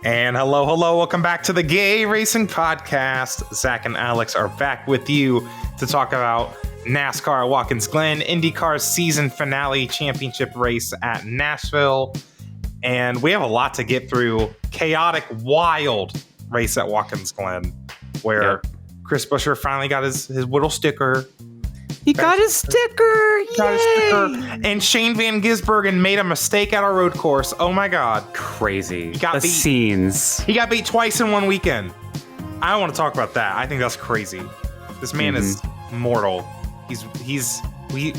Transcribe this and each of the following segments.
And hello, welcome back to the Gay Racing Podcast. Zack and Alex are back with you to talk about NASCAR Watkins Glen, IndyCar's season finale championship race at Nashville. And we have a lot to get through. Chaotic, wild race at Watkins Glen, where Chris Buescher finally got his little sticker. He got his sticker! And Shane Van Gisbergen made a mistake at our road course. Oh my God. Crazy. The scenes. He got beat twice in one weekend. I don't want to talk about that. I think that's crazy. This man is mortal. We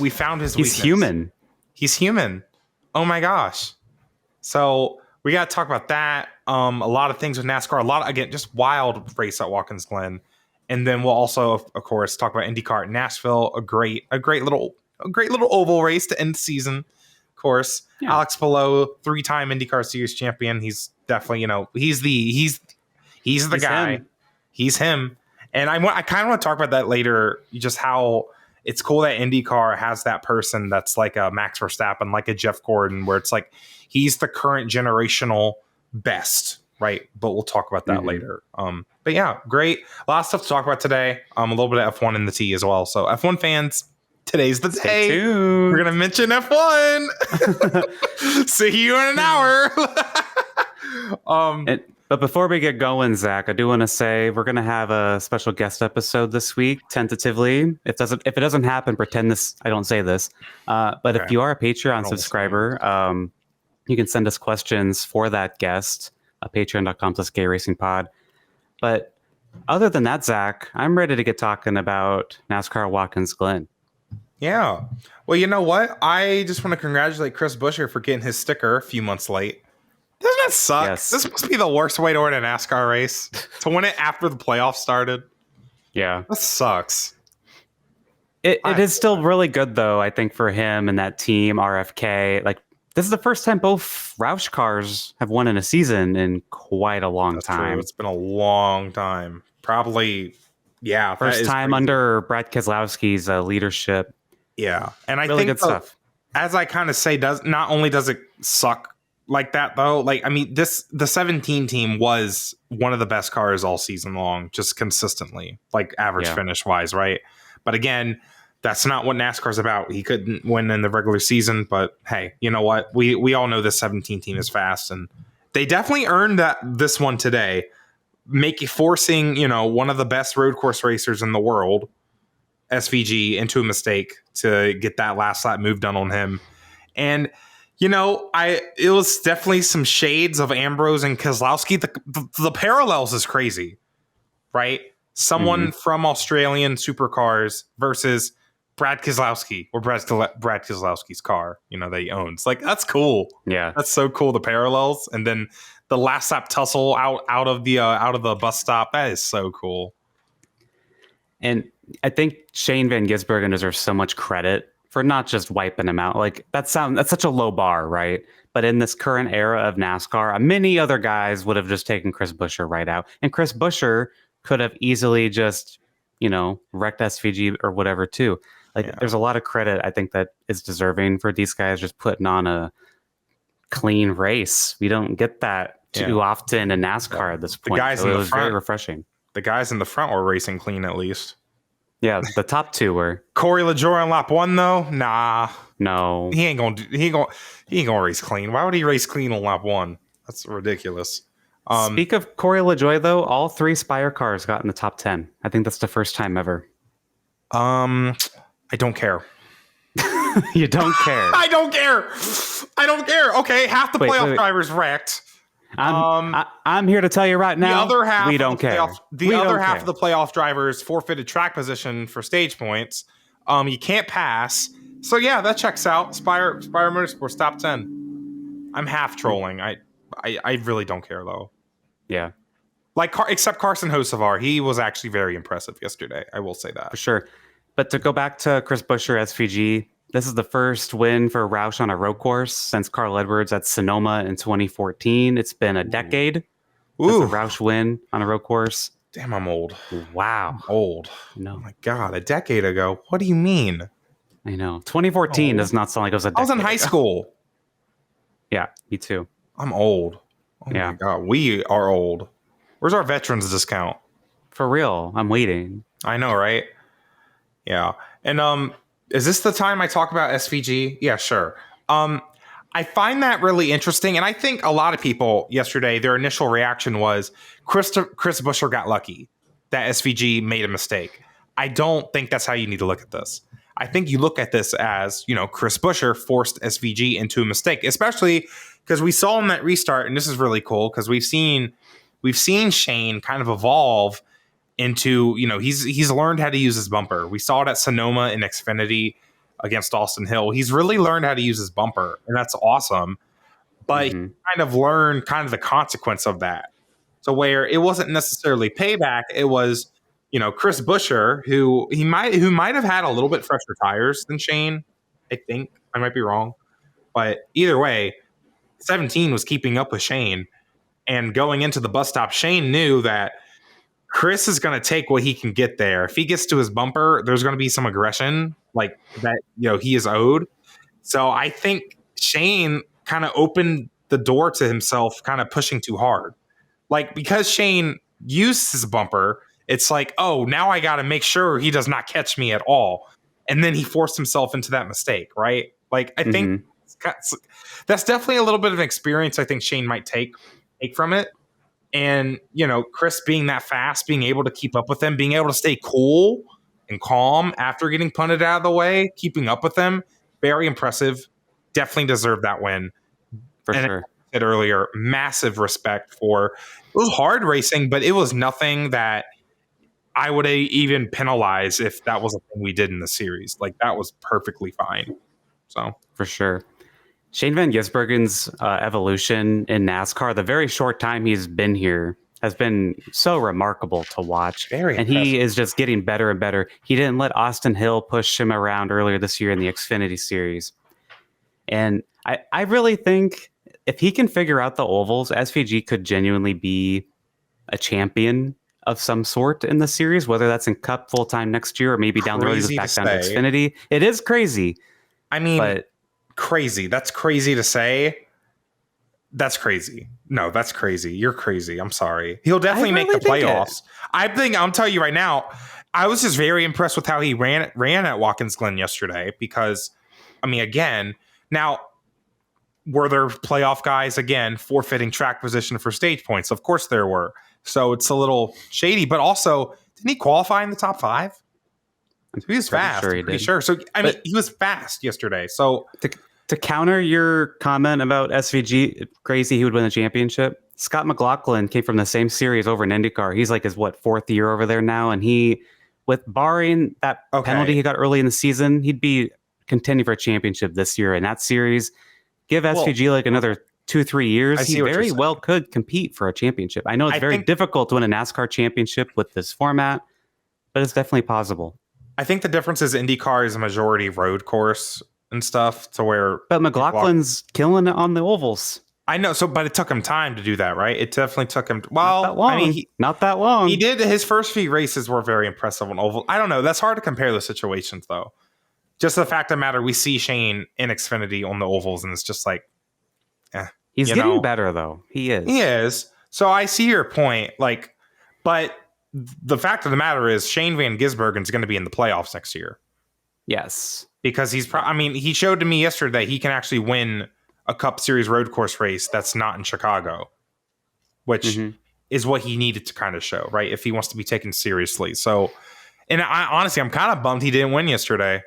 found his weakness. He's human. He's human. Oh my gosh. So we got to talk about that. A lot of things with NASCAR. Again, just wild race at Watkins Glen. And then we'll also, of course, talk about IndyCar at Nashville. A great little oval race to end the season. Of course, Alex Palou, 3-time IndyCar Series champion. He's definitely, he's the guy. Him. He's him. And I kind of want to talk about that later. Just how it's cool that IndyCar has that person that's like a Max Verstappen, like a Jeff Gordon, where it's like he's the current generational best. Right. But we'll talk about that later. But yeah, great. A lot of stuff to talk about today. A little bit of F1 in the tea as well. So F1 fans, today's the day. Tuned. We're going to mention F1. See you in an hour. But before we get going, Zach, I do want to say we're going to have a special guest episode this week, tentatively. If it doesn't happen, pretend I don't say this. But if you are a Patreon subscriber, you can send us questions for that guest. Patreon.com/GayRacingPod. But other than that, Zach, I'm ready to get talking about NASCAR Watkins Glen. Yeah. Well, you know what? I just want to congratulate Chris Buescher for getting his sticker a few months late. Doesn't that suck? Yes. This must be the worst way to win a NASCAR race. To win it after the playoffs started. Yeah. That sucks. It is still really good, though, I think, for him and that team, RFK. Like, this is the first time both Roush cars have won in a season in quite a long time. True. It's been a long time. Probably, yeah. First time crazy. Under Brad Keselowski's leadership. Yeah. And I really think good stuff. As I kind of say, not only does it suck like that, though, the 17 team was one of the best cars all season long, just consistently, like average finish wise, right? But again, that's not what NASCAR's about. He couldn't win in the regular season, but hey, you know what? We all know this 17 team is fast, and they definitely earned this one today, forcing one of the best road course racers in the world, SVG, into a mistake to get that last lap move done on him. And it was definitely some shades of Ambrose and Keselowski. The parallels is crazy, right? Someone from Australian supercars versus Brad Keselowski, or Brad Keselowski's car, that he owns. Like, that's cool. Yeah, that's so cool. The parallels, and then the last lap tussle out of the bus stop. That is so cool. And I think Shane Van Gisbergen deserves so much credit for not just wiping him out. Like, that's such a low bar, right? But in this current era of NASCAR, many other guys would have just taken Chris Buescher right out, and Chris Buescher could have easily just wrecked SVG or whatever too. There's a lot of credit I think that is deserving for these guys just putting on a clean race. We don't get that too often in NASCAR at this point. It was very refreshing. The guys in the front were racing clean at least. Yeah, the top two were. Corey LaJoie on lap 1 though? Nah. No. He ain't gonna race clean. Why would he race clean on lap 1? That's ridiculous. Speak of Corey LaJoie though, all 3 Spire cars got in the top 10. I think that's the first time ever. I don't care. You don't care. I don't care. Okay, half the playoff drivers wrecked. I'm here to tell you right now. The other half we don't care. The other half of the playoff drivers forfeited track position for stage points. You can't pass. So yeah, that checks out. Spire Motorsports top 10. I'm half trolling. I really don't care though. Yeah. Except Carson Hocevar, he was actually very impressive yesterday. I will say that for sure. But to go back to Chris Buescher, SVG, this is the first win for Roush on a road course since Carl Edwards at Sonoma in 2014. It's been a decade since a Roush win on a road course. Damn, I'm old. Wow. I'm old. No. Oh my God, a decade ago. What do you mean? I know. 2014 does not sound like it was a decade I was in high school. Yeah, me too. I'm old. Oh my God, we are old. Where's our veterans discount? For real, I'm waiting. I know, right? Yeah. And is this the time I talk about SVG? Yeah, sure. I find that really interesting, and I think a lot of people yesterday, their initial reaction was Chris Buescher got lucky that SVG made a mistake. I don't think that's how you need to look at this. I think you look at this as, Chris Buescher forced SVG into a mistake, especially because we saw in that restart, and this is really cool because we've seen Shane kind of evolve into, he's learned how to use his bumper. We saw it at Sonoma in Xfinity against Austin Hill. He's really learned how to use his bumper, and that's awesome. But he kind of learned kind of the consequence of that. So where it wasn't necessarily payback, it was, Chris Buescher, who might have had a little bit fresher tires than Shane. I think I might be wrong, but either way, 17 was keeping up with Shane, and going into the bus stop, Shane knew that Chris is going to take what he can get there. If he gets to his bumper, there's going to be some aggression like that, he is owed. So I think Shane kind of opened the door to himself, kind of pushing too hard. Like, because Shane used his bumper, it's like, oh, now I got to make sure he does not catch me at all. And then he forced himself into that mistake, right? Like, I think that's definitely a little bit of an experience I think Shane might take from it. And, Chris being that fast, being able to keep up with them, being able to stay cool and calm after getting punted out of the way, keeping up with them, very impressive. Definitely deserved that win. For sure. I said earlier, massive respect for, it was hard racing, but it was nothing that I would even penalize if that was a thing we did in the series. Like, that was perfectly fine. So for sure. Shane Van Gisbergen's evolution in NASCAR, the very short time he's been here, has been so remarkable to watch. Very and impressive. He is just getting better and better. He didn't let Austin Hill push him around earlier this year in the Xfinity Series. And I really think if he can figure out the ovals, SVG could genuinely be a champion of some sort in the series, whether that's in Cup full-time next year or maybe down the road he goes back down to Xfinity. It is crazy. I mean, crazy. That's crazy to say. That's crazy. No, that's crazy. You're crazy. I'm sorry. He'll definitely make the playoffs. I'm telling you right now, I was just very impressed with how he ran at Watkins Glen yesterday because, again, now, were there playoff guys, again, forfeiting track position for stage points? Of course there were. So it's a little shady, but also, didn't he qualify in the top 5? He was fast. Pretty sure. So, he was fast yesterday. So to counter your comment about SVG, crazy he would win the championship, Scott McLaughlin came from the same series over in IndyCar. He's like his, 4th year over there now. And he, with barring that penalty he got early in the season, he'd be contending for a championship this year in that series. Give SVG like another 2-3 years. He very well could compete for a championship. I know it's very difficult to win a NASCAR championship with this format, but it's definitely possible. I think the difference is IndyCar is a majority road course and stuff to where. But McLaughlin's killing it on the ovals. I know. But it took him time to do that, right? It definitely took him. Well, not that long. Not that long. He did. His first few races were very impressive on oval. I don't know. That's hard to compare the situations, though. Just the fact of the matter, we see Shane in Xfinity on the ovals, and it's just like, he's getting better, though. He is. He is. So I see your point. But the fact of the matter is, Shane Van Gisbergen is going to be in the playoffs next year. Yes, because he's. He showed to me yesterday he can actually win a Cup Series road course race that's not in Chicago, which is what he needed to kind of show, right? If he wants to be taken seriously. So, and honestly, I'm kind of bummed he didn't win yesterday.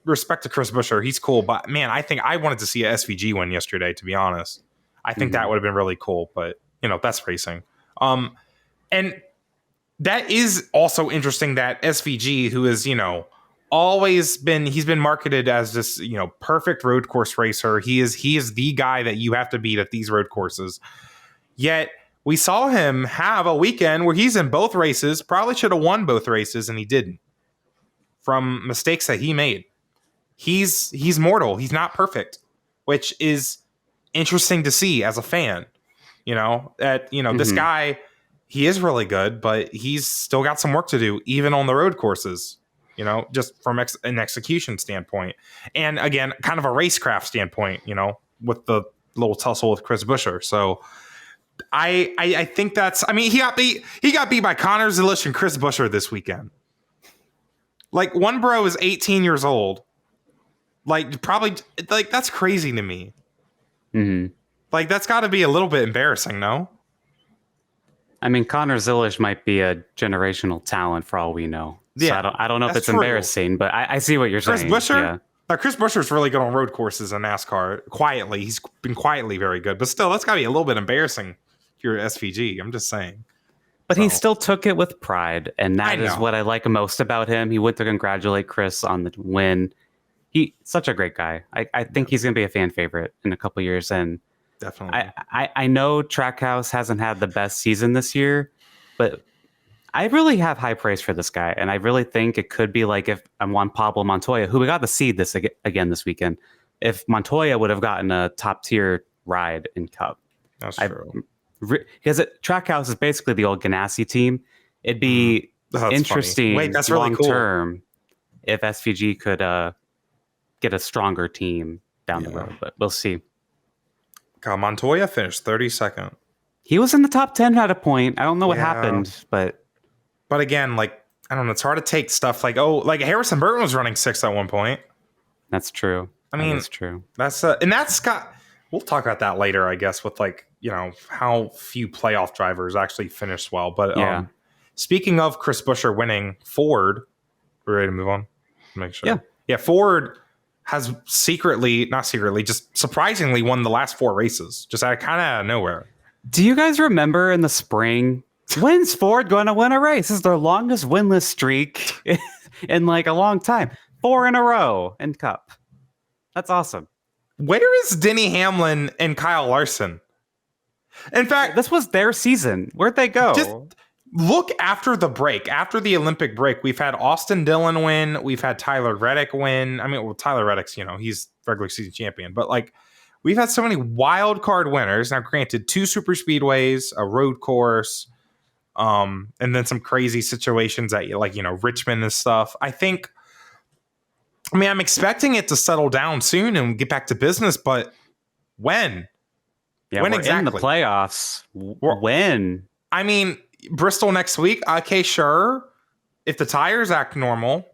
Respect to Chris Buescher, he's cool, but man, I think I wanted to see a SVG win yesterday, to be honest. I think that would have been really cool, but that's racing. And that is also interesting that SVG, who is, he's been marketed as this, perfect road course racer. He is the guy that you have to beat at these road courses. Yet we saw him have a weekend where he's in both races, probably should have won both races, and he didn't. From mistakes that he made. He's mortal. He's not perfect, which is interesting to see as a fan. This guy, he is really good, but he's still got some work to do, even on the road courses, just from an execution standpoint. And again, kind of a racecraft standpoint, with the little tussle with Chris Buescher. So I think that's. I mean, he got beat by Connor Zilisch and Chris Buescher this weekend. Like, one bro is 18 years old. Like, probably, like, that's crazy to me. Mm-hmm. Like, that's got to be a little bit embarrassing, no? I mean, Connor Zilisch might be a generational talent for all we know. So Yeah, I don't know if it's true. Embarrassing, but I see what you're saying. Chris Buescher? Yeah. Now, Chris Buescher's really good on road courses in NASCAR. Quietly. He's been quietly very good. But still, that's got to be a little bit embarrassing if you're SVG. I'm just saying. But he still took it with pride, and that is know. what I like most about him. He went to congratulate Chris on the win. He's such a great guy. I think he's going to be a fan favorite in a couple years. And definitely, I know Trackhouse hasn't had the best season this year, but I really have high praise for this guy. And I really think it could be like if I'm Juan Pablo Montoya, who we got to see this again this weekend, if Montoya would have gotten a top tier ride in Cup. That's true. Because Trackhouse is basically the old Ganassi team. It'd be interesting. Wait, that's really long cool. term if SVG could get a stronger team down the road, but we'll see. God, Montoya finished 32nd. He was in the top 10 at a point. I don't know what happened, but again, like, I don't know. It's hard to take stuff like Harrison Burton was running 6th at one point. That's true. I mean, that's true. And that's got. We'll talk about that later, I guess, with like, you know, how few playoff drivers actually finish well. But speaking of Chris Buescher winning, Ford, we're ready to move on. Make sure. Yeah. Ford has just surprisingly won the last 4 races, just kind of out of nowhere. Do you guys remember in the spring, when's Ford going to win a race? This is their longest winless streak in like a long time. 4 in a row in Cup. That's awesome. Where is Denny Hamlin and Kyle Larson? In fact, this was their season. Where'd they go? Just look after the break. After the Olympic break, we've had Austin Dillon win. We've had Tyler Reddick win. I mean, well, Tyler Reddick's, you know, he's regular season champion. But, like, we've had so many wild card winners. Now, granted, 2 super speedways, a road course, and then some crazy situations at, like, you know, Richmond and stuff. I'm expecting it to settle down soon and get back to business, but when? Yeah, when exactly? In the playoffs. When? I mean, Bristol next week. Okay, sure. If the tires act normal,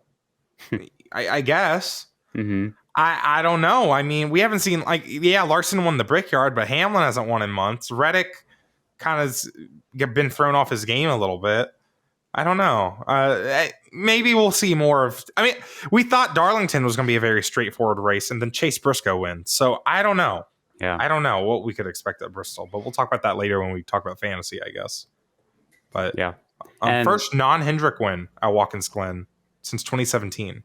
I guess. Mm-hmm. I don't know. I mean, we haven't seen, like, Larson won the Brickyard, but Hamlin hasn't won in months. Reddick kind of been thrown off his game a little bit. I don't know. Maybe we'll see more of. I mean, we thought Darlington was going to be a very straightforward race, and then Chase Briscoe wins. So I don't know. Yeah, I don't know what we could expect at Bristol, but we'll talk about that later when we talk about fantasy, I guess. But yeah, first non-Hendrick win at Watkins Glen since 2017.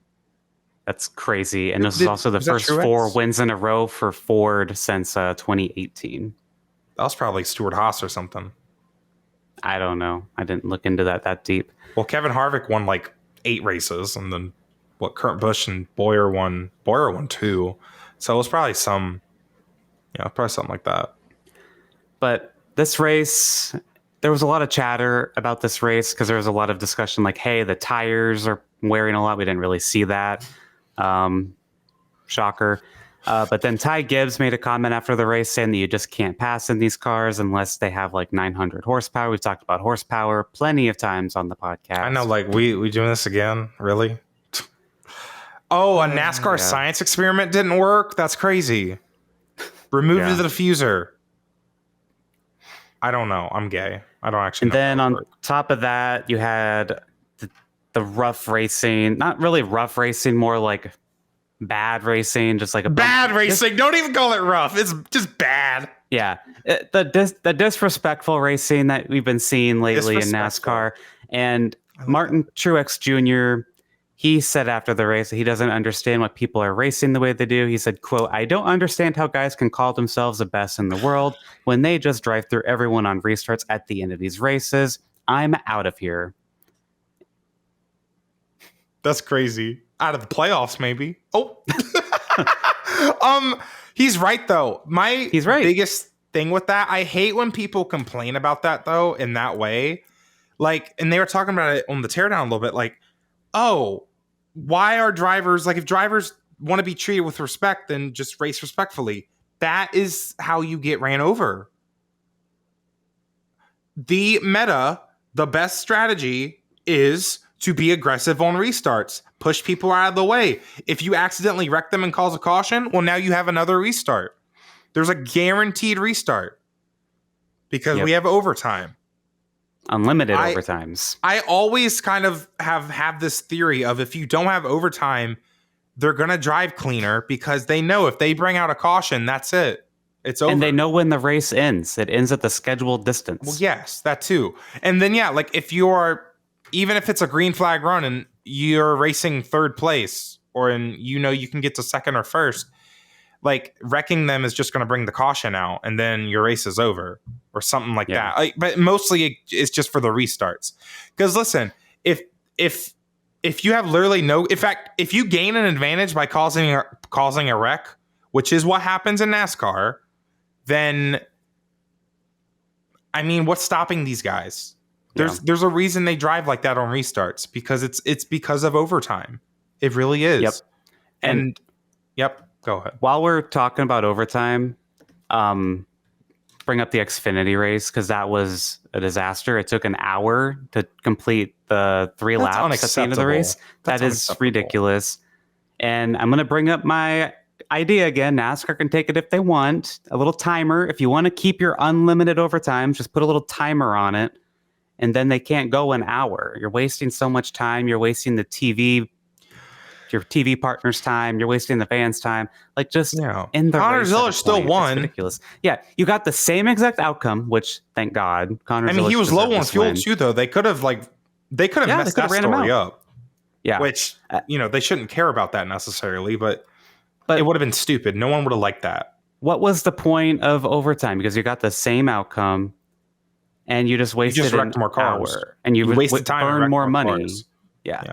That's crazy, and this is also the first 4 wins in a row for Ford since 2018. That was probably Stuart Haas or something. I don't know. I didn't look into that deep. Well, Kevin Harvick won like 8 races, and then Kurt Busch and Boyer won 2. So it was probably something like that. But this race, there was a lot of chatter about this race because there was a lot of discussion like, hey, the tires are wearing a lot. We didn't really see that. Shocker. But then Ty Gibbs made a comment after the race saying that you just can't pass in these cars unless they have like 900 horsepower. We've talked about horsepower plenty of times on the podcast. I know, like, we doing this again? Really? Oh, a NASCAR science experiment didn't work? That's crazy. Remove the diffuser. I don't know. I'm gay. I don't actually know. And then on top of that, you had the rough racing. Not really rough racing, more like bad racing, just like a bad racing. Don't even call it rough. It's just bad. Yeah, the disrespectful racing that we've been seeing lately in NASCAR. And Martin Truex Jr., he said after the race that he doesn't understand why people are racing the way they do. He said, quote, "I don't understand how guys can call themselves the best in the world when they just drive through everyone on restarts at the end of these races. I'm out of here." That's crazy. Out of the playoffs, maybe. Oh. He's right, though. He's right. Biggest thing with that, I hate when people complain about that, though, in that way. Like, and they were talking about it on the teardown a little bit, like, oh, why are drivers, like, if drivers want to be treated with respect, then just race respectfully. That is how you get ran over. The best strategy is to be aggressive on restarts. Push people out of the way. If you accidentally wreck them and cause a caution, well, now you have another restart. There's a guaranteed restart because we have overtime. Unlimited overtimes. I always kind of have this theory of if you don't have overtime, they're going to drive cleaner because they know if they bring out a caution, that's it. It's over. And they know when the race ends. It ends at the scheduled distance. Well, yes, that too. And then, like if even if it's a green flag run and you're racing third place you can get to second or first, like wrecking them is just going to bring the caution out and then your race is over or something like that. But mostly it's just for the restarts. Because listen, if you have literally in fact, if you gain an advantage by causing a wreck, which is what happens in NASCAR, then, I mean, what's stopping these guys? There's a reason they drive like that on restarts because it's because of overtime. It really is. Yep. And go ahead. While we're talking about overtime, bring up the Xfinity race because that was a disaster. It took an hour to complete the 3 laps at the end of the race. That is ridiculous. And I'm going to bring up my idea again. NASCAR can take it if they want. A little timer. If you want to keep your unlimited overtime, just put a little timer on it. And then they can't go an hour. You're wasting so much time. You're wasting your TV partner's time. You're wasting the fans' time. Like just in the Connor race. Zilisch still won. It's ridiculous. Yeah, you got the same exact outcome, which thank God. Connor. I mean, Zilisch he was low on fuel win. too, though. They could have messed that story up. Yeah, which they shouldn't care about that necessarily, but it would have been stupid. No one would have liked that. What was the point of overtime? Because you got the same outcome. And you just wasted more cars. Hour, and you wasted time, burned more money. Cars. Yeah,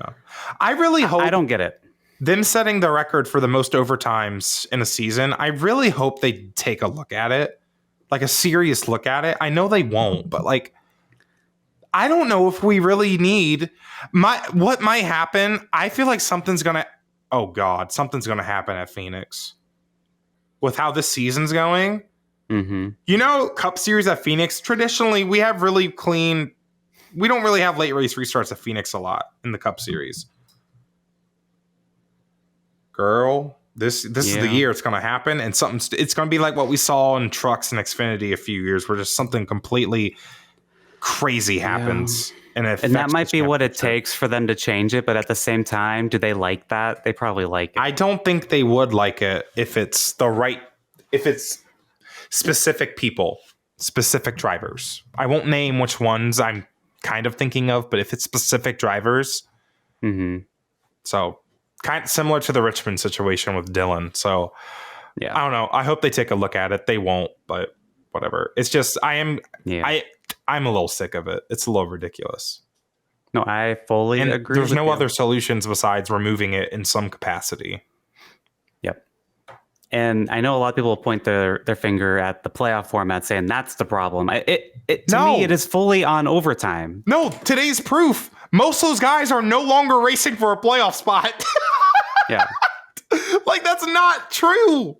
I really hope. I don't get it. Them setting the record for the most overtimes in a season. I really hope they take a look at it, like a serious look at it. I know they won't, but I don't know if we really need what might happen. I feel like something's gonna happen at Phoenix with how this season's going. Mm-hmm. Cup Series at Phoenix, traditionally, we have really clean. We don't really have late race restarts at Phoenix a lot in the Cup Series. Girl, this is the year it's going to happen. And it's going to be like what we saw in trucks and Xfinity a few years where just something completely crazy happens. And that might be what it takes for them to change it. But at the same time, do they like that? They probably like it. I don't think they would like it if it's specific people, specific drivers. I won't name which ones I'm kind of thinking of, but if it's specific drivers, so kind of similar to the Richmond situation with Dylan. So I don't know. I hope they take a look at it. They won't, but whatever. It's just I'm a little sick of it. It's a little ridiculous. No, I fully agree. There's no other solutions besides removing it in some capacity. And I know a lot of people point their finger at the playoff format saying that's the problem. To me, it is fully on overtime. No, today's proof. Most of those guys are no longer racing for a playoff spot. Yeah. That's not true.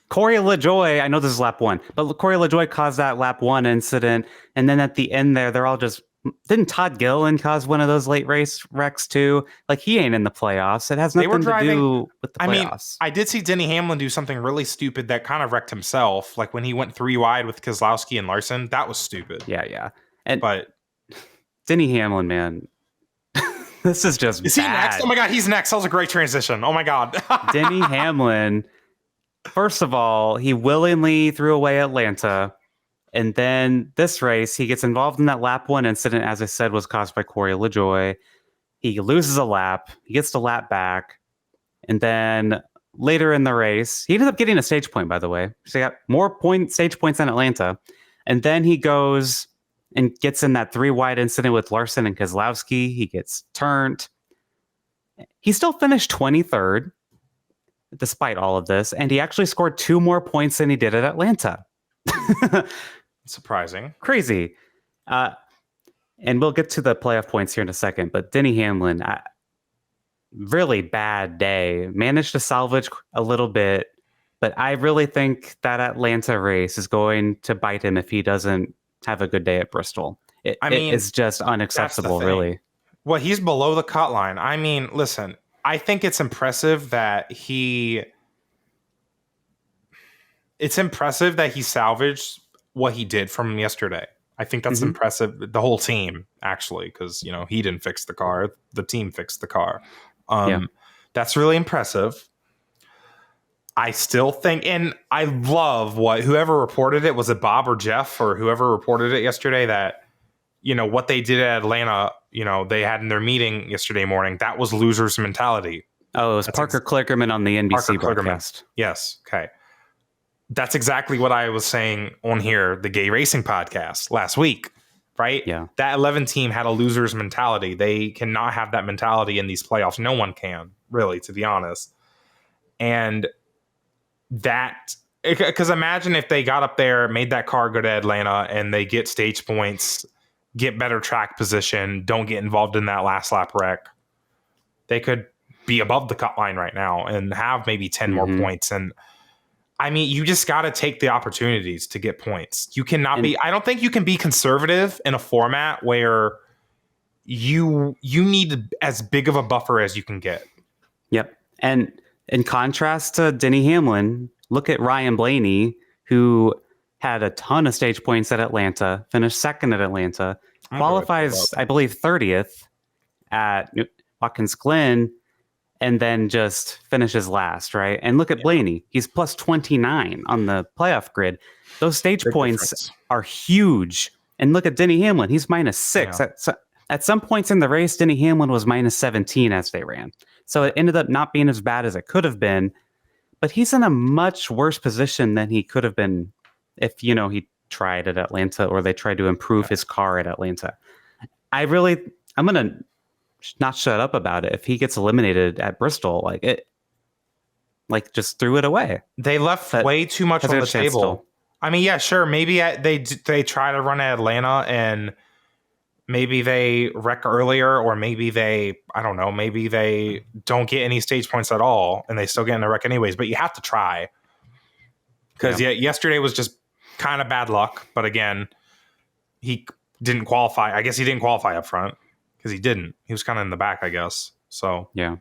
Corey LaJoy, I know this is lap 1, but Corey LaJoy caused that lap 1 incident. And then at the end there, they're all just... Didn't Todd Gilliland cause one of those late race wrecks too? He ain't in the playoffs. It has nothing to do with the playoffs. I mean, I did see Denny Hamlin do something really stupid that kind of wrecked himself. Like when he went 3 wide with Keselowski and Larson. That was stupid. Yeah. But Denny Hamlin, man, this is just Is he next? Oh my God, he's next. That was a great transition. Oh my God. Denny Hamlin, first of all, he willingly threw away Atlanta. And then this race, he gets involved in that lap 1 incident, as I said, was caused by Corey LaJoy. He loses a lap. He gets the lap back. And then later in the race, he ended up getting a stage point, by the way. So he got more stage points than Atlanta. And then he goes and gets in that 3 wide incident with Larson and Keselowski. He gets turned. He still finished 23rd, despite all of this. And he actually scored 2 more points than he did at Atlanta. Surprising. Crazy. And we'll get to the playoff points here in a second, but Denny Hamlin, really bad day. Managed to salvage a little bit, But I really think that Atlanta race is going to bite him if he doesn't have a good day at Bristol. It is just unacceptable, really. Well, he's below the cut line. I mean, listen, I think it's impressive that he salvaged what he did from yesterday. I think that's impressive. The whole team, actually, because, he didn't fix the car. The team fixed the car. That's really impressive. I still think, and I love whoever reported it, was it Bob or Jeff or whoever reported it yesterday, that, what they did at Atlanta, they had in their meeting yesterday morning, that was losers mentality. Oh, it was Parker Klickerman on the NBC broadcast. Yes. Okay. That's exactly what I was saying on here, the Gay Racing podcast last week, right? Yeah. That 11 team had a loser's mentality. They cannot have that mentality in these playoffs. No one can, really, to be honest. And because imagine if they got up there, made that car go to Atlanta, and they get stage points, get better track position, don't get involved in that last lap wreck. They could be above the cut line right now and have maybe 10 more points. And I mean, you just got to take the opportunities to get points. You cannot I don't think you can be conservative in a format where you need as big of a buffer as you can get. Yep. And in contrast to Denny Hamlin, look at Ryan Blaney, who had a ton of stage points at Atlanta, finished second at Atlanta, qualifies, I believe, 30th at Watkins Glen, and then just finishes last, right? And look at Blaney. He's plus 29 on the playoff grid. Those stage points are huge. And look at Denny Hamlin. He's minus 6. Yeah. At some points in the race, Denny Hamlin was minus 17 as they ran. So it ended up not being as bad as it could have been. But he's in a much worse position than he could have been if, he tried at Atlanta or they tried to improve his car at Atlanta. I'm going to not shut up about it. If he gets eliminated at Bristol, just threw it away. They left way too much on the table. I mean, yeah, sure. Maybe they try to run at Atlanta and maybe they wreck earlier, or maybe maybe they don't get any stage points at all and they still get in a wreck anyways, but you have to try. Because yesterday was just kind of bad luck. But again, he didn't qualify. I guess he didn't qualify up front because he didn't. He was kind of in the back, I guess. So, yeah.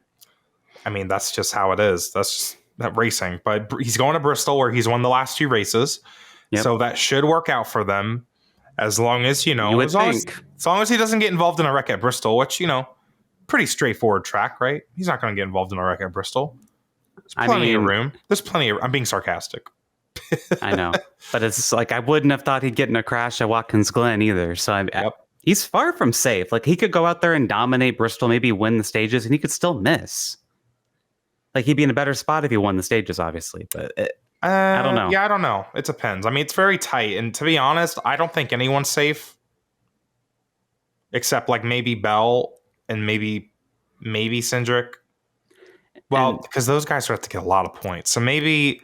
I mean, that's just how it is. That's just that racing. But he's going to Bristol where he's won the last 2 races. Yep. So that should work out for them. As long as, as long as he doesn't get involved in a wreck at Bristol, which, pretty straightforward track, right? He's not going to get involved in a wreck at Bristol. There's plenty of room. I'm being sarcastic. I know. But it's I wouldn't have thought he'd get in a crash at Watkins Glen either. So he's far from safe. He could go out there and dominate Bristol, maybe win the stages, and he could still miss. He'd be in a better spot if he won the stages, obviously. But I don't know. Yeah, I don't know. It depends. I mean, it's very tight. And to be honest, I don't think anyone's safe. Except maybe Bell and maybe Cindric. Well, because those guys have to get a lot of points. So maybe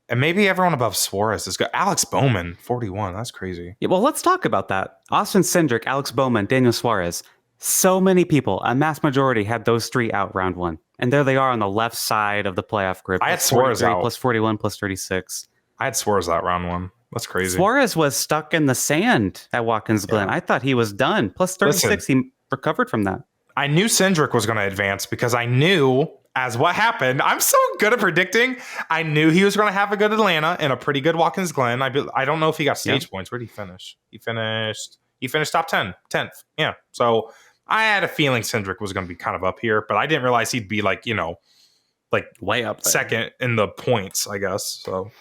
everyone above Suarez is good. Alex Bowman, 41. That's crazy. Yeah, well, let's talk about that. Austin Cindric, Alex Bowman, Daniel Suarez. So many people, a mass majority, had those 3 out round 1. And there they are on the left side of the playoff grid. I had Suarez out. Plus 41, plus 36. I had Suarez out round 1. That's crazy. Suarez was stuck in the sand at Watkins Glen. I thought he was done. Plus 36, he recovered from that. I knew Cindric was going to advance because I knew, as what happened, I'm so good at predicting. I knew he was going to have a good Atlanta and a pretty good Watkins Glen. I don't know if he got stage points. Where did he finish? He finished top 10, 10th. Yeah. So I had a feeling Cindric was going to be kind of up here, but I didn't realize he'd be way up there. Second in the points, I guess. So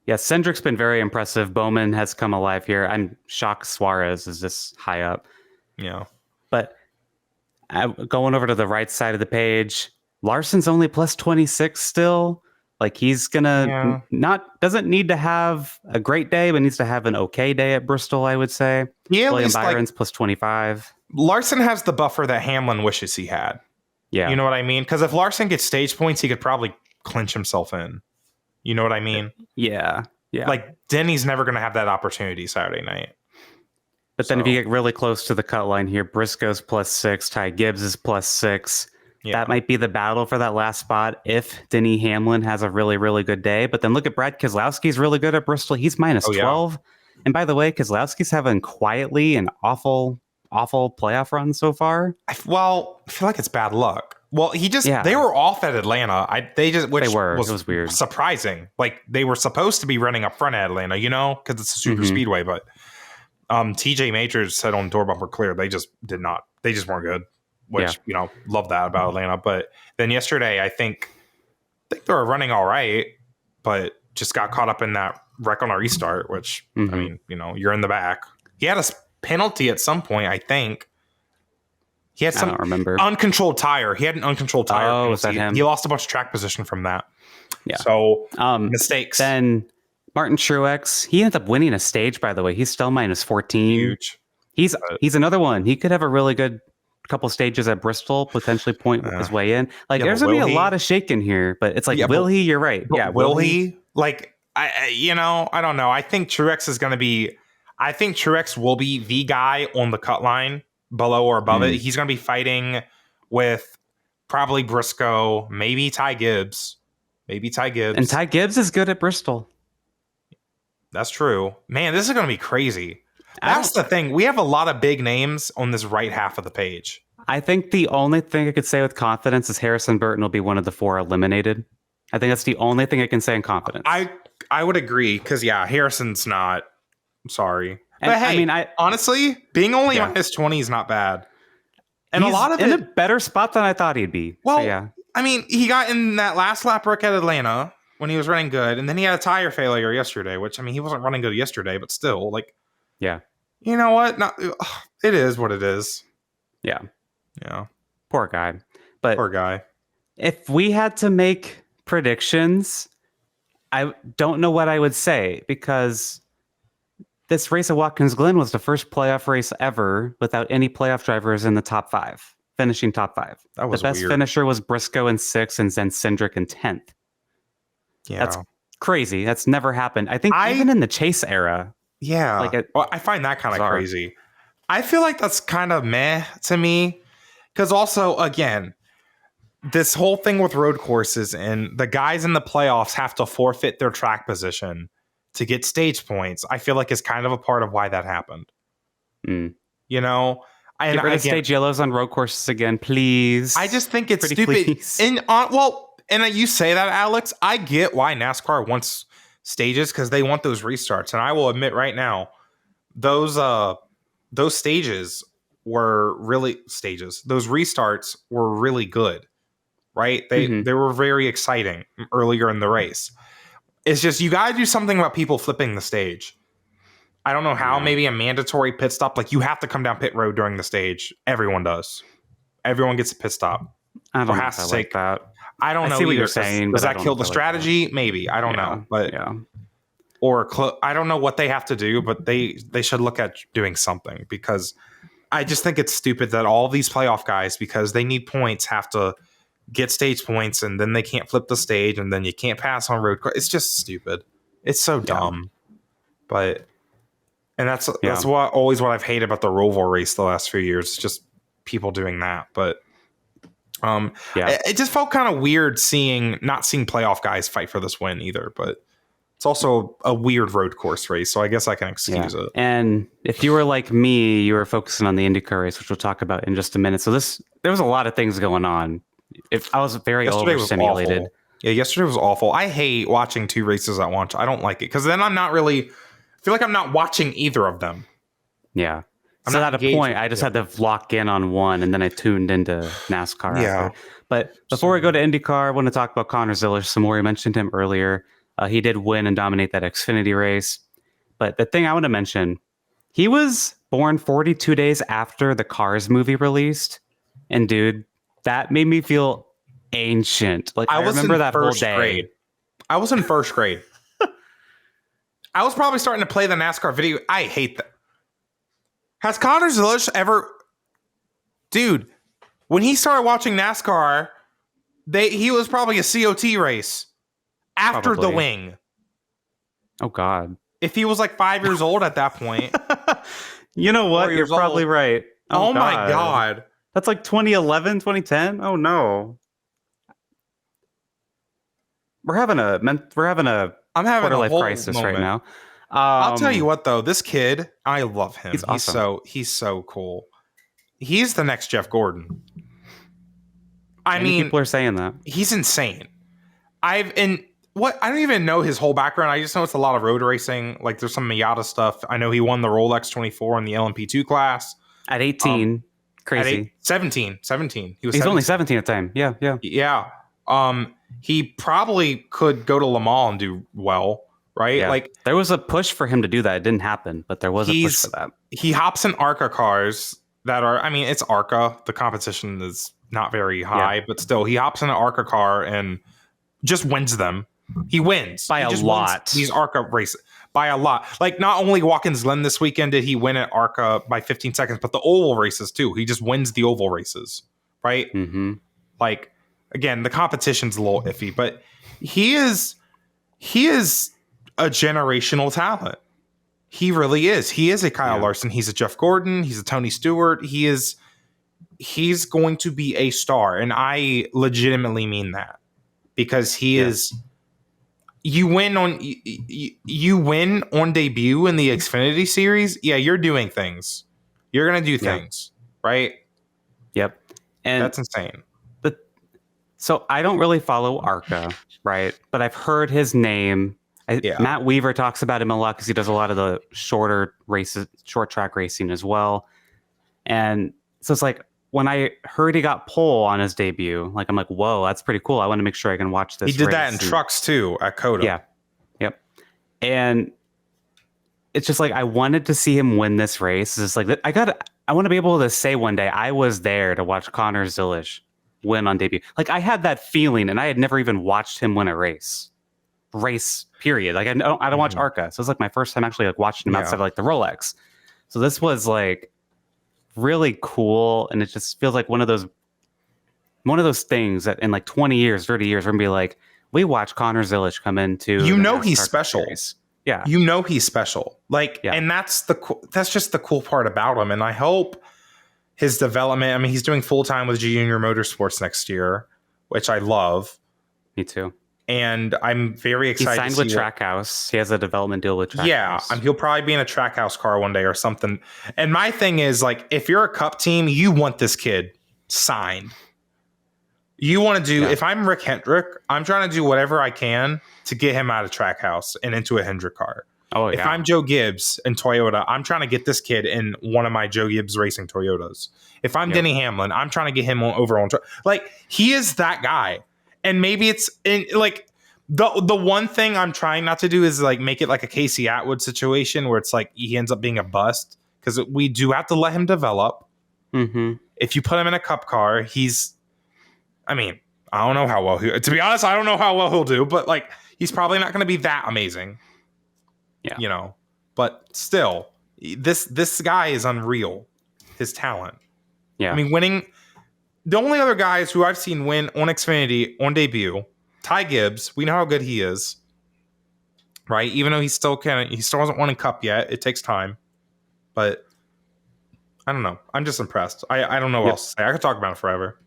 yeah, Cindric's been very impressive. Bowman has come alive here. I'm shocked Suarez is this high up. Yeah. But going over to the right side of the page, Larson's only plus 26 still. He's gonna doesn't need to have a great day, but needs to have an okay day at Bristol, I would say. Yeah, William Byron's plus 25. Larson has the buffer that Hamlin wishes he had. Yeah. You know what I mean? Because if Larson gets stage points, he could probably clinch himself in. You know what I mean? Yeah. Yeah. Denny's never going to have that opportunity Saturday night. But then if you get really close to the cut line here, Briscoe's plus 6, Ty Gibbs is plus 6. that might be the battle for that last spot if Denny Hamlin has a really, really good day. But then look at Brad Keselowski's really good at Bristol. He's minus 12. And by the way, Keselowski's having quietly an awful playoff run so far. I feel like it's bad luck. Well, they were off at Atlanta. It was weird, surprising. Like they were supposed to be running up front at Atlanta, because it's a super speedway. But TJ Majors said on Door Bumper Clear they just did not. They just weren't good. Which love that about Atlanta. But then yesterday, I think they were running all right, but just got caught up in that wreck on a restart. Which I mean, you're in the back. He had a penalty at some point, I think. He had some uncontrolled tire. He had an uncontrolled tire. Oh, was that him? He lost a bunch of track position from that. Yeah. So mistakes. Then Martin Truex, he ended up winning a stage. By the way, he's still minus 14. Huge. He's another one. He could have a really good couple stages at Bristol, potentially point his way in. Like there's gonna be a lot of shaking here, but it's like, will he? You're right. Yeah, will he? Like I don't know. I think Truex is gonna be. I think Truex will be the guy on the cut line below or above it. He's gonna be fighting with probably Briscoe, maybe Ty Gibbs. And Ty Gibbs is good at Bristol. That's true. Man, this is gonna be crazy. That's the thing. We have a lot of big names on this right half of the page. I think the only thing I could say with confidence is Harrison Burton will be one of the 4 eliminated. I think that's the only thing I can say in confidence. I would agree because Harrison's not. Sorry, but hey, I mean, honestly, being only minus 20 is not bad. And he's a lot of in a better spot than I thought he'd be. Well, so, I mean, he got in that last lap wreck at Atlanta when he was running good, and then he had a tire failure yesterday. Which I mean, he wasn't running good yesterday, but still, like. Yeah. You know what? It is what it is. Yeah. Yeah. Poor guy. But poor guy. If we had to make predictions, I don't know what I would say because this race at Watkins Glen was the first playoff race ever without any playoff drivers in the top 5, finishing top 5. That was the best weird. finisher was Briscoe in 6th and then Cindric in 10th. Yeah. That's crazy. That's never happened. I think even in the Chase era. Yeah. I find that kind of crazy. I feel like that's kind of meh to me. Because also, again, this whole thing with road courses and the guys in the playoffs have to forfeit their track position to get stage points, I feel like is kind of a part of why that happened. Mm. Get rid of stage yellows on road courses again, please. I just think it's stupid. And you say that, Alex, I get why NASCAR wants stages because they want those restarts. And I will admit right now, those stages were really those restarts were really good, right? They were very exciting earlier in the race. It's just you got to do something about people flipping the stage. I don't know how. Maybe a mandatory pit stop. Like you have to come down pit road during the stage. Everyone does. Everyone gets a pit stop. I don't know if I like that. I don't know. I see what either. you're saying. Does that kill the strategy? Maybe. I don't know. But I don't know what they have to do, but they should look at doing something because I just think it's stupid that all these playoff guys, because they need points, have to get stage points and then they can't flip the stage and then you can't pass on road. It's just stupid. It's so dumb. But that's always what I've hated about the Roval race the last few years. It's just people doing that. But it just felt kind of weird not seeing playoff guys fight for this win either. But it's also a weird road course race, so I guess I can excuse it. And if you were like me, you were focusing on the IndyCar race, which we'll talk about in just a minute. So there was a lot of things going on. I was very overstimulated. Yesterday was awful. I hate watching 2 races at once. I don't like it because then I feel like I'm not watching either of them. Yeah. So at a point, I just had to lock in on one, and then I tuned into NASCAR. Yeah. After. But before we go to IndyCar, I want to talk about Connor Zilisch some more. You mentioned him earlier. He did win and dominate that Xfinity race. But the thing I want to mention, he was born 42 days after the Cars movie released. And dude, that made me feel ancient. Like I remember that whole day. Grade. I was in first grade. I was probably starting to play the NASCAR video. I hate that. Has Connor Zilisch ever... Dude, when he started watching NASCAR, he was probably a COT race. After the wing. Oh, God. If he was like 5 years old at that point. You know what? You're probably right. Oh my God. That's like 2011, 2010. Oh no. We're having a I'm having quarter a life whole crisis right moment. now. I'll tell you what, though, this kid, I love him. He's awesome. He's so cool. He's the next Jeff Gordon. I Many mean, people are saying that. he's insane. I don't even know his whole background. I just know it's a lot of road racing. Like there's some Miata stuff. I know he won the Rolex 24 in the LMP2 class. At 18, crazy. 17. He's only 17 at the time. Yeah. Yeah. He probably could go to Le Mans and do well, right? Yeah. Like there was a push for him to do that. It didn't happen, but there was a push for that. He hops in ARCA cars that are, I mean, it's ARCA. The competition is not very high, but still, he hops in an ARCA car and just wins them. He wins by a lot. These ARCA races by a lot. Like not only Watkins Glen this weekend did he win at ARCA by 15 seconds, but the oval races too. He just wins the oval races, right? Mm-hmm. Like again, the competition's a little iffy, but he is a generational talent. He really is. He is a Kyle Larson. He's a Jeff Gordon. He's a Tony Stewart. He's going to be a star, and I legitimately mean that. Because he is, you win on debut in the Xfinity series. Yeah, you're doing things. You're gonna do things, right? Yep, and that's insane. But so I don't really follow ARCA, right? But I've heard his name. Matt Weaver talks about him a lot because he does a lot of the shorter races, short track racing as well. And so it's like, when I heard he got pole on his debut, like I'm like, whoa, that's pretty cool. I want to make sure I can watch this. He did that in trucks too at COTA. Yeah. Yep. And it's just like I wanted to see him win this race. It's like I want to be able to say one day I was there to watch Connor Zilisch win on debut. Like I had that feeling, and I had never even watched him win a race. Period. Like I don't watch ARCA, so it's like my first time actually like watching him outside of like the Rolex. So this was like really cool, and it just feels like one of those things that in like 20 years, 30 years, we're gonna be like, we watch Connor Zilisch come into he's special. Series. Yeah, he's special. Like, and that's just the cool part about him. And I hope his development. I mean, he's doing full time with Junior Motorsports next year, which I love. Me too. And I'm very excited. He signed with Trackhouse. He has a development deal with Trackhouse. Yeah, he'll probably be in a Trackhouse car one day or something. And my thing is, like, if you're a Cup team, you want this kid signed. You want to do, if I'm Rick Hendrick, I'm trying to do whatever I can to get him out of Trackhouse and into a Hendrick car. Oh, yeah. If I'm Joe Gibbs and Toyota, I'm trying to get this kid in one of my Joe Gibbs Racing Toyotas. If I'm Denny Hamlin, I'm trying to get him over on. Like, he is that guy. And maybe it's in like the one thing I'm trying not to do is like make it like a Casey Atwood situation where it's like he ends up being a bust, because we do have to let him develop. Mm-hmm. If you put him in a Cup car, I mean, I don't know how well to be honest, I don't know how well he'll do, but like he's probably not going to be that amazing. Yeah, you know, but still, this guy is unreal. His talent. Yeah, I mean, winning. The only other guys who I've seen win on Xfinity on debut, Ty Gibbs. We know how good he is, right? Even though he still hasn't won a Cup yet. It takes time, but I don't know. I'm just impressed. I don't know what else to say. I could talk about it forever,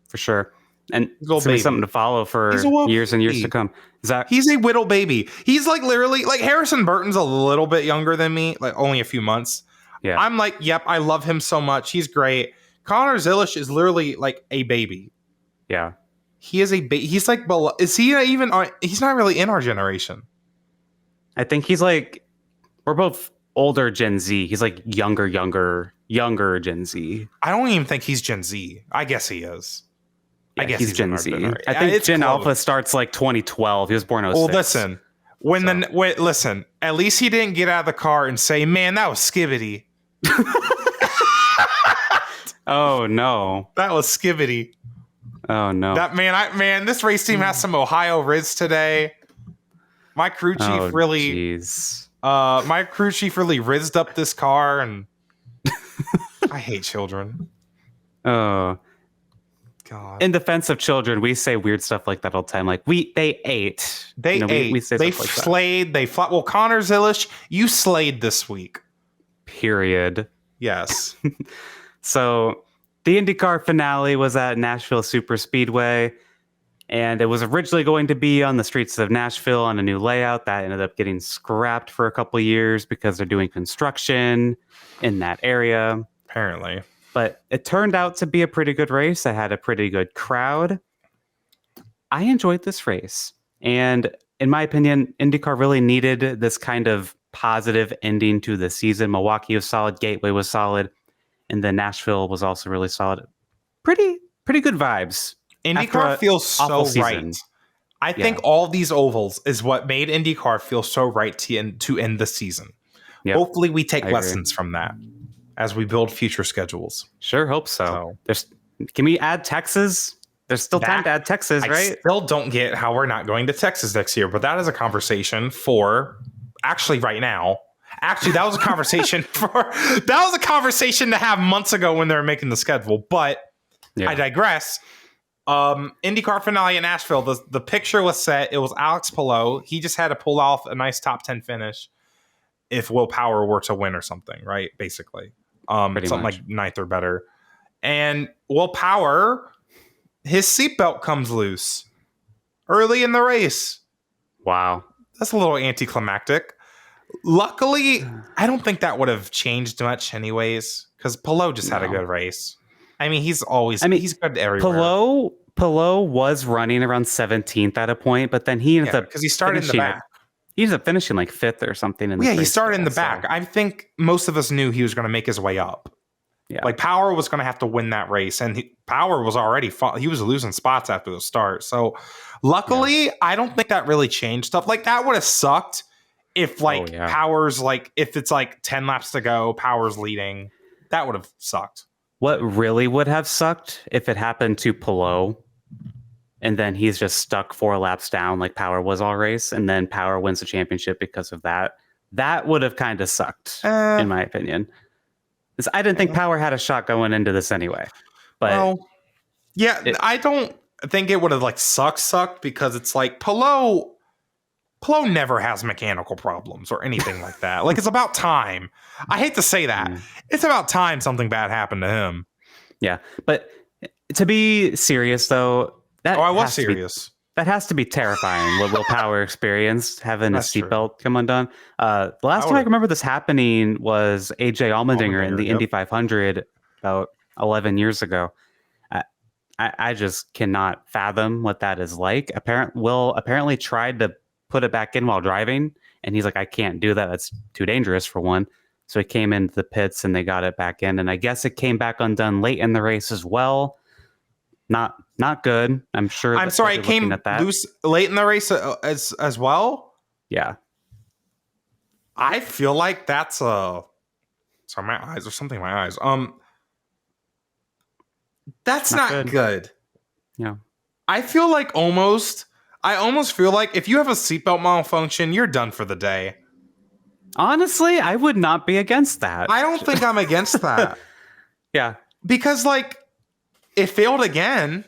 for sure. And it's gonna be something to follow for years and years to come. Zack, he's a whittle baby. He's like literally like Harrison Burton's a little bit younger than me, like only a few months. Yeah, I'm like, yep, I love him so much. He's great. Connor Zilisch is literally like a baby. Yeah. He is a baby. He's like, is he even, he's not really in our generation. I think he's like, we're both older Gen Z. He's like younger Gen Z. I don't even think he's Gen Z. I guess he is. Yeah, I guess he's Gen Z. I think Gen Alpha starts like 2012. He was born 06. Well, listen, at least he didn't get out of the car and say, man, that was Skibbity. Oh no, that was Skibbity. Oh no, this race team has some Ohio Riz today. My crew chief really rizzed up this car, and I hate children. Oh God! In defense of children, we say weird stuff like that all the time. Like they ate. We say they slayed. They fought. Well, Connor Zilisch, you slayed this week. Period. Yes. So the IndyCar finale was at Nashville Super Speedway, and it was originally going to be on the streets of Nashville on a new layout that ended up getting scrapped for a couple of years because they're doing construction in that area. Apparently. But it turned out to be a pretty good race. I had a pretty good crowd. I enjoyed this race. And in my opinion, IndyCar really needed this kind of positive ending to the season. Milwaukee was solid. Gateway was solid. And then Nashville was also really solid. Pretty good vibes. IndyCar feels so right. I think all these ovals is what made IndyCar feel so right to end the season. Yep. Hopefully we take lessons from that as we build future schedules. Sure, hope so. Can we add Texas? There's still time to add Texas, right? I still don't get how we're not going to Texas next year, but that is a conversation for actually right now. Actually, that was a conversation to have months ago when they were making the schedule, but I digress. IndyCar finale in Nashville, the picture was set. It was Alex Palou. He just had to pull off a nice top 10 finish if Will Power were to win or something, right? Basically. Something like ninth or better. And Will Power, his seatbelt comes loose early in the race. Wow. That's a little anticlimactic. Luckily, I don't think that would have changed much anyways, because Palou just had a good race. I mean, he's good everywhere. Palou was running around 17th at a point, but then he ended up because he started in the back. He ended up finishing like 5th or something. He started in the back. I think most of us knew he was going to make his way up. Yeah, like Power was going to have to win that race, and Power was already he was losing spots after the start. So, luckily, I don't think that really changed stuff. Like that would have sucked if Power's if it's 10 laps to go, Power's leading. That would have sucked. What really would have sucked if it happened to Palou, and then he's just stuck 4 laps down like Power was all race, and then Power wins the championship because of that. That would have kind of sucked, in my opinion. I didn't think Power had a shot going into this anyway. But I don't think it would have sucked because it's like Palou never has mechanical problems or anything like that. It's about time. I hate to say that. It's about time something bad happened to him. Yeah, but to be serious though, I was serious. That has to be terrifying. What Will Power experienced having a seatbelt come undone. The last time I remember this happening was AJ Allmendinger in the Indy 500 about 11 years ago. I just cannot fathom what that is like. Will apparently tried to put it back in while driving, and he's like, I can't do that. That's too dangerous for one. So he came into the pits and they got it back in, and I guess it came back undone late in the race as well. Not good. I'm sure. I'm sorry, it came loose late in the race as well. Yeah, I feel like that's sorry, my eyes or something. My eyes. That's not good. Yeah, I feel like I almost feel like if you have a seatbelt malfunction, you're done for the day. Honestly, I would not be against that. I don't think I'm against that. Yeah, because it failed again.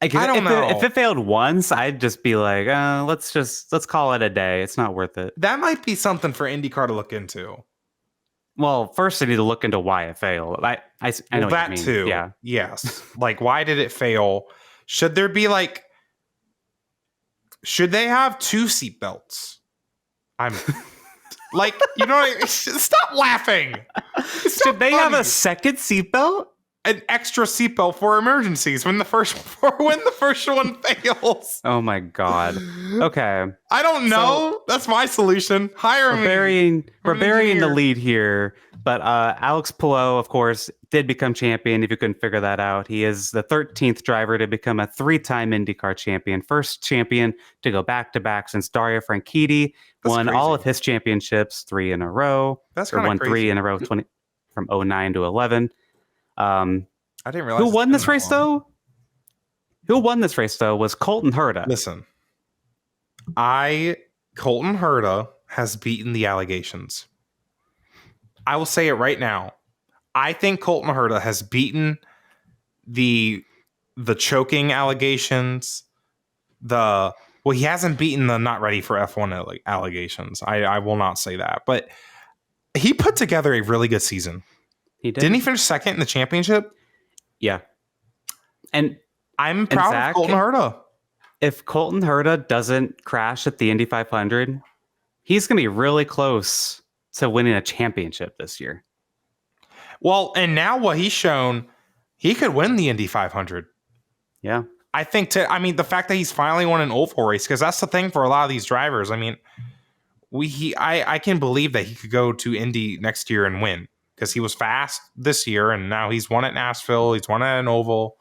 I don't know. If it failed once, I'd just be like, let's call it a day. It's not worth it. That might be something for IndyCar to look into. Well, first they need to look into why it failed. I know that what you mean. too. Yeah. Yes. Why did it fail? Should there be should they have 2 seatbelts? I'm stop laughing. Should they have a second seatbelt? An extra seatbelt for emergencies when the first one fails. Oh my god. Okay. I don't know. So, that's my solution. Hire me. We're burying the lead here. But Alex Palou, of course, did become champion, if you couldn't figure that out. He is the 13th driver to become a 3-time IndyCar champion. First champion to go back-to-back since Dario Franchitti won all of his championships 3 in a row. That's kind of crazy. 3 in a row from 09 to 11. I didn't realize who won this race though? Who won this race though was Colton Herta. Listen, Colton Herta has beaten the allegations. I will say it right now. I think Colton Herta has beaten the choking allegations. He hasn't beaten the not ready for F1 allegations. I will not say that, but he put together a really good season. He did. Didn't he finish second in the championship? Yeah. And I'm proud Zack, of Colton Herta. If Colton Herta doesn't crash at the Indy 500, he's going to be really close to winning a championship this year. Well, and now what he's shown, he could win the Indy 500. Yeah. I think the fact that he's finally won an oval race, because that's the thing for a lot of these drivers. I mean, I can believe that he could go to Indy next year and win, because he was fast this year, and now he's won at Nashville. He's won at an oval.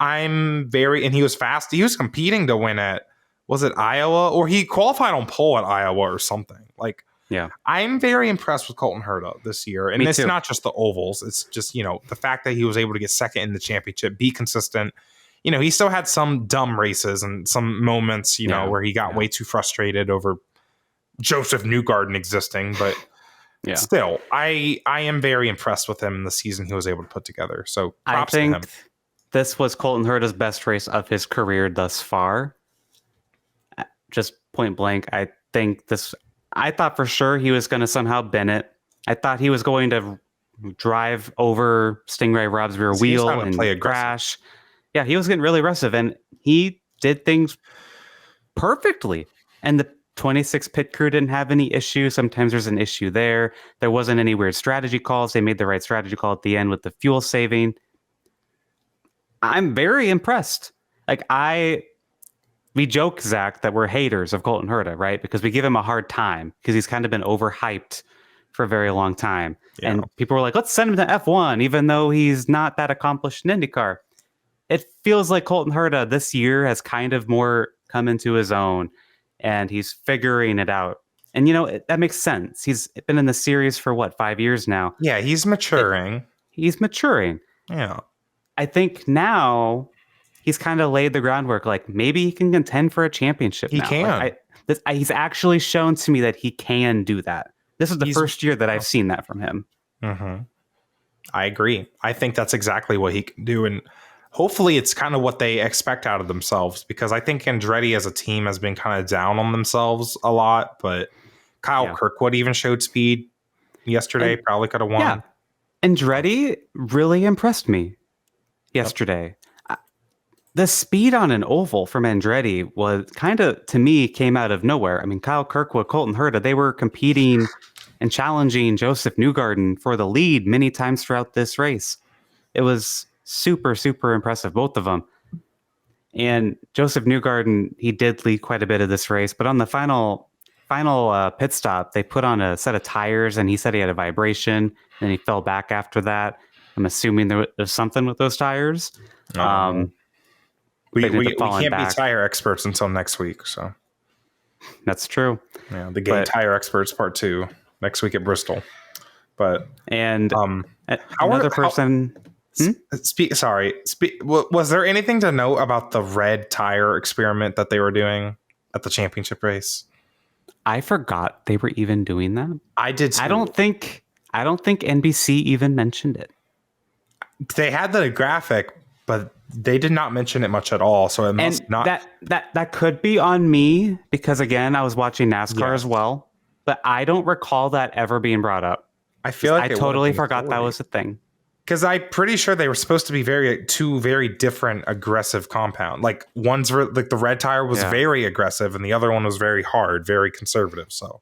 And he was fast. He was competing to win at, was it Iowa? Or he qualified on pole at Iowa or something. Like, yeah, I'm very impressed with Colton Herta this year. And it's not just the ovals. It's just, the fact that he was able to get second in the championship, be consistent. He still had some dumb races and some moments, where he got way too frustrated over Joseph Newgarden existing. But still, I am very impressed with him in the season he was able to put together. So props to him. This was Colton Herta's best race of his career thus far. Just point blank, I thought for sure he was going to somehow bin it. I thought he was going to drive over Stingray Rob's rear wheel and crash. Yeah, he was getting really aggressive, and he did things perfectly. And the 26 pit crew didn't have any issue. Sometimes there's an issue there. There wasn't any weird strategy calls. They made the right strategy call at the end with the fuel saving. I'm very impressed. We joke, Zach, that we're haters of Colton Herta, right? Because we give him a hard time because he's kind of been overhyped for a very long time. Yeah. And people were like, let's send him to F1, even though he's not that accomplished in IndyCar. It feels like Colton Herta this year has kind of more come into his own, and he's figuring it out. And, that makes sense. He's been in the series for 5 years now? Yeah, he's maturing. Yeah. I think now he's kind of laid the groundwork. Like, maybe he can contend for a championship. He can. He's actually shown to me that he can do that. This is the first year that I've seen that from him. Mm-hmm. I agree. I think that's exactly what he can do. And hopefully it's kind of what they expect out of themselves, because I think Andretti as a team has been kind of down on themselves a lot. But Kyle Kirkwood even showed speed yesterday. Probably could have won. Yeah. Andretti really impressed me yesterday. The speed on an oval from Andretti was kind of, to me, came out of nowhere. I mean, Kyle Kirkwood, Colton Herta, they were competing and challenging Joseph Newgarden for the lead many times throughout this race. It was super, super impressive, both of them. And Joseph Newgarden, he did lead quite a bit of this race, but on the final pit stop, they put on a set of tires, and he said he had a vibration, and he fell back after that. I'm assuming there's something with those tires. We can't be tire experts until next week, so that's true. Yeah, the game tire experts part 2 next week at Bristol. But another person. Was there anything to know about the red tire experiment that they were doing at the championship race? I forgot they were even doing that. I did too. I don't think NBC even mentioned it. They had the graphic, but they did not mention it much at all. So it must not. That could be on me, because again, I was watching NASCAR as well, but I don't recall that ever being brought up. I feel like I totally forgot that was a thing. Because I'm pretty sure they were supposed to be two very different aggressive compound. Like one's like the red tire was very aggressive, and the other one was very hard, very conservative. So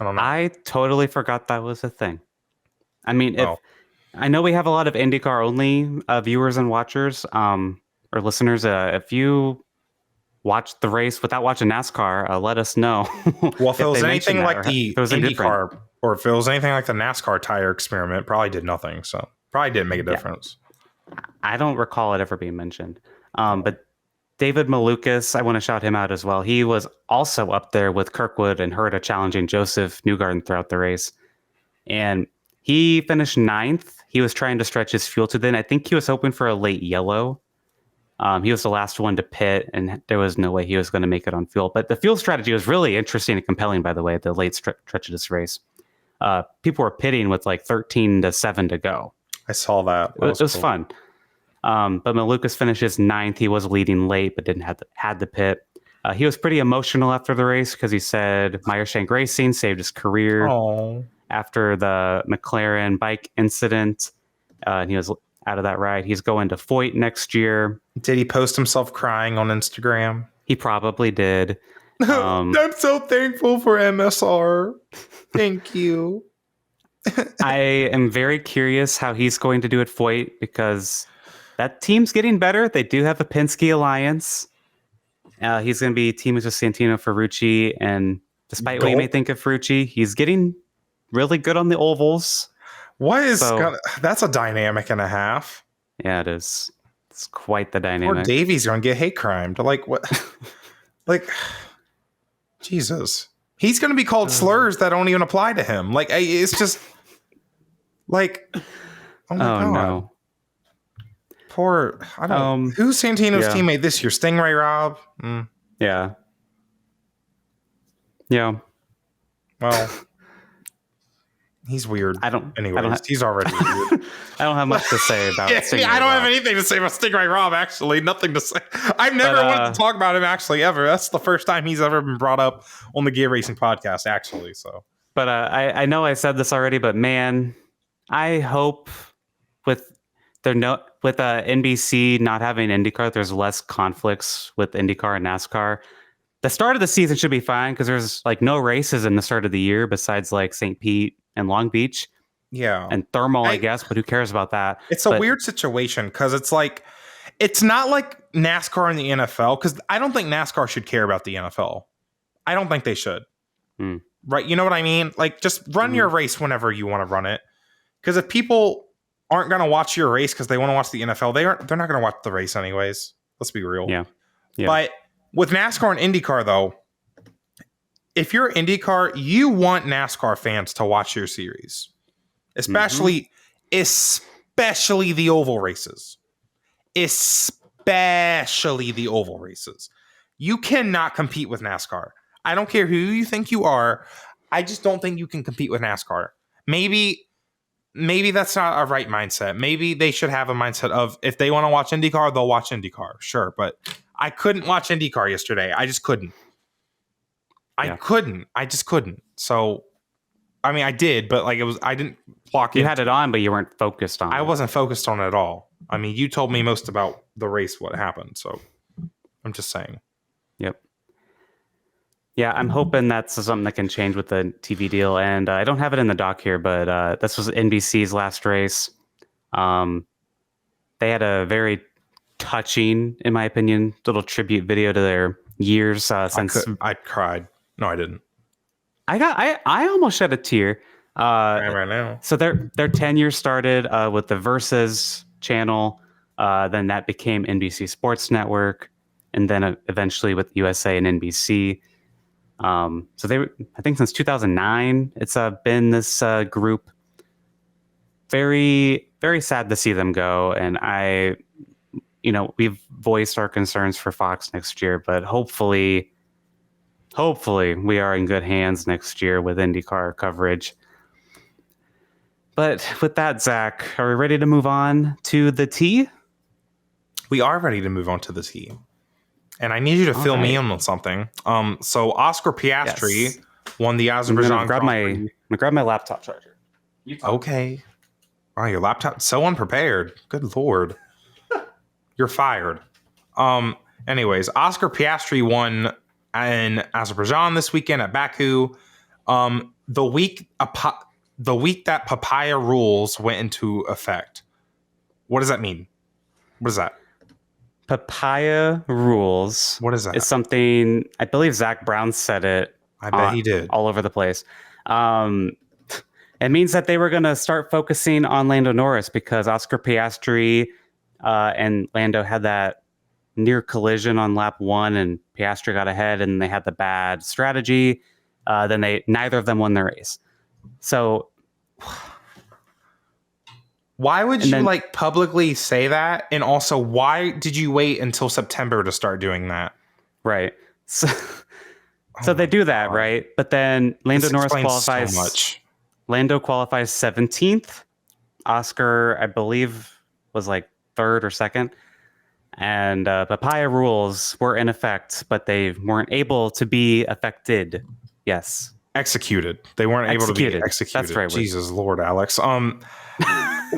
I don't know. I totally forgot that was a thing. I mean, I know we have a lot of IndyCar only viewers and watchers or listeners. If you watched the race without watching NASCAR, let us know. Well, if it was anything like the IndyCar, or if it was anything like the NASCAR tire experiment, probably did nothing. So probably didn't make a difference. I don't recall it ever being mentioned. But David Malukas, I want to shout him out as well. He was also up there with Kirkwood and Herta challenging Joseph Newgarden throughout the race. And he finished 9th. He was trying to stretch his fuel to then. I think he was hoping for a late yellow. He was the last one to pit, and there was no way he was going to make it on fuel. But the fuel strategy was really interesting and compelling, by the way, at the late stretch of this race. People were pitting with 13-7 to go. I saw that. It was fun. But Malukas finishes 9th. He was leading late, but didn't had the pit. He was pretty emotional after the race because he said Meyershank Racing saved his career. Aww. after the McLaren bike incident. He was out of that ride. He's going to Foyt next year. Did he post himself crying on Instagram? He probably did. I'm so thankful for MSR. Thank you. I am very curious how he's going to do at Foyt because that team's getting better. They do have a Penske alliance. He's going to be teaming with Santino Ferrucci, and despite what you may think of Ferrucci, he's getting really good on the ovals. That's a dynamic and a half. Yeah, it is. It's quite the dynamic. Poor Davey's going to get hate crimed. Like what? Like, Jesus. He's going to be called slurs that don't even apply to him. Like, it's just like, oh my God. No. Poor, I don't know. Who's Santino's teammate this year? Stingray Rob? Yeah. Yeah. Well, he's weird. He's already weird. I don't have much to say about Stingray I don't Rob. have anything to say about Stingray Rob, actually. Nothing to say. I've never wanted to talk about him, actually, ever. That's the first time he's ever been brought up on the Gear Racing podcast, actually. So, but I know I said this already, but man, I hope with NBC not having IndyCar, there's less conflicts with IndyCar and NASCAR. The start of the season should be fine because there's like no races in the start of the year besides like St. Pete and Long Beach. Yeah. And Thermal, I guess, but who cares about that? It's a weird situation because it's like, it's not like NASCAR and the NFL, because I don't think NASCAR should care about the NFL. I don't think they should. Right? You know what I mean? Like, just run your race whenever you want to run it. Because if people aren't going to watch your race because they want to watch the NFL, they're not going to watch the race anyways. Let's be real. Yeah. But with NASCAR and IndyCar, though, if you're IndyCar, you want NASCAR fans to watch your series, especially the oval races. Especially the oval races. You cannot compete with NASCAR. I don't care who you think you are. I just don't think you can compete with NASCAR. Maybe that's not a right mindset. Maybe they should have a mindset of if they want to watch IndyCar, they'll watch IndyCar. Sure, but I couldn't watch IndyCar yesterday. I just couldn't. I just couldn't. So, I mean, I did, but like I didn't clock in. You had it on, but you weren't focused on it. I wasn't focused on it at all. I mean, you told me most about the race, what happened. So, I'm just saying. Yep. Yeah, I'm hoping that's something that can change with the TV deal. And I don't have it in the doc here, but this was NBC's last race. They had a very touching, in my opinion, little tribute video to their years since. I cried. No, I didn't. I almost shed a tear. Right now. So their 10 years started with the Versus channel. Then that became NBC Sports Network, and then eventually with USA and NBC. So I think since 2009, it's been this group. Very, very sad to see them go. And we've voiced our concerns for Fox next year, but hopefully we are in good hands next year with IndyCar coverage. But with that, Zach, are we ready to move on to the T? We are ready to move on to the T. And I need you to fill me in on something. So Oscar Piastri won the Azerbaijan Grand Prix. I'm gonna grab my laptop charger. Okay. Oh, your laptop so unprepared. Good Lord. You're fired. Anyways, Oscar Piastri won in Azerbaijan this weekend at Baku. The week that papaya rules went into effect. What does that mean? What is that? Papaya rules. What is that? It's something, I believe Zach Brown said it. I bet he did. All over the place. It means that they were going to start focusing on Lando Norris because Oscar Piastri and Lando had that near collision on lap 1, and Piastri got ahead, and they had the bad strategy. Then neither of them won the race. So why would you publicly say that? And also, why did you wait until September to start doing that? Right. So they do that, right? But then Lando Norris qualifies. So much. Lando qualifies 17th. Oscar, I believe, was like 3rd or 2nd. And papaya rules were in effect, but they weren't able to be affected. Yes. executed. They weren't able to be executed. That's right. Jesus Lord, Alex.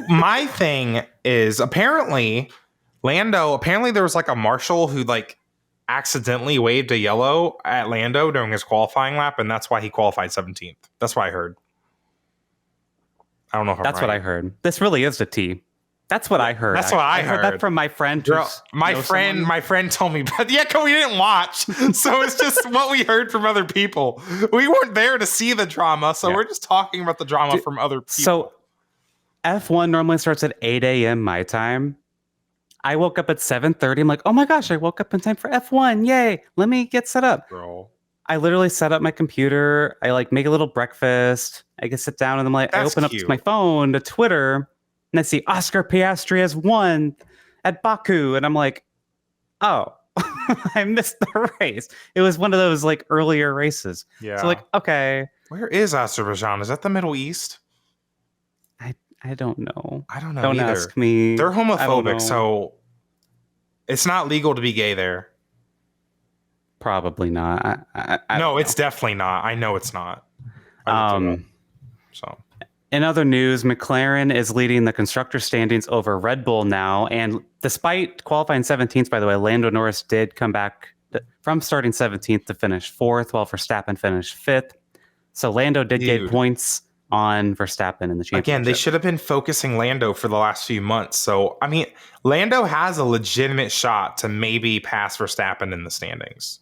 My thing is apparently there was like a marshal who like accidentally waved a yellow at Lando during his qualifying lap, and that's why he qualified 17th. That's what I heard. I don't know if that's what I heard. This really is the T. That's what I heard. That's what I heard. That from my friend. Girl, my friend told me, but yeah, we didn't watch, so it's just what we heard from other people. We weren't there to see the drama, so we're just talking about the drama from other people. So F1 normally starts at 8 a.m. my time. I woke up at 7:30. I'm like, oh my gosh, I woke up in time for F1. Yay. Let me get set up. Girl. I literally set up my computer. I like make a little breakfast. I get sit down and I'm like, I open up my phone to Twitter and I see Oscar Piastri has won at Baku. And I'm like, oh, I missed the race. It was one of those like earlier races. Yeah. So like, okay. Where is Azerbaijan? Is that the Middle East? I don't know. I don't know. Don't either. ask me. They're homophobic, so it's not legal to be gay there. Probably not. No, it's definitely not. I know it's not. So, in other news, McLaren is leading the constructor standings over Red Bull now, and despite qualifying 17th, by the way, Lando Norris did come back from starting 17th to finish 4th, while Verstappen finished 5th. So Lando did get points on Verstappen in the championship. Again, they should have been focusing Lando for the last few months. So, I mean, Lando has a legitimate shot to maybe pass Verstappen in the standings.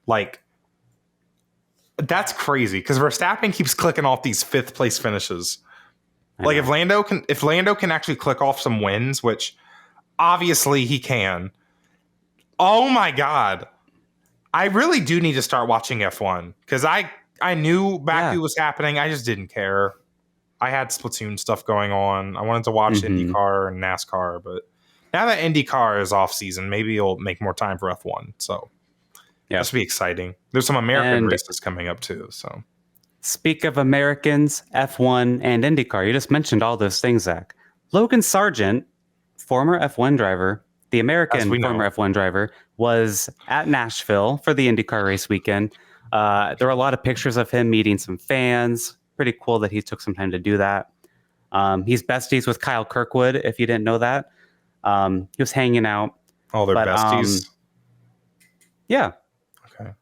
Like, that's crazy because Verstappen keeps clicking off these 5th place finishes. Like, if Lando can actually click off some wins, which obviously he can. Oh my God. I really do need to start watching F1 because I knew Baku was happening. I just didn't care. I had Splatoon stuff going on. I wanted to watch IndyCar and NASCAR, but now that IndyCar is off season, maybe it'll make more time for F1. So this will be exciting. There's some American races coming up too. So speak of Americans, F1 and IndyCar. You just mentioned all those things, Zach. Logan Sargent, former F1 driver, the American former F1 driver, was at Nashville for the IndyCar race weekend. There were a lot of pictures of him meeting some fans. Pretty cool that he took some time to do that. He's besties with Kyle Kirkwood, if you didn't know that. He was hanging out. Oh, they're besties? Yeah. Okay.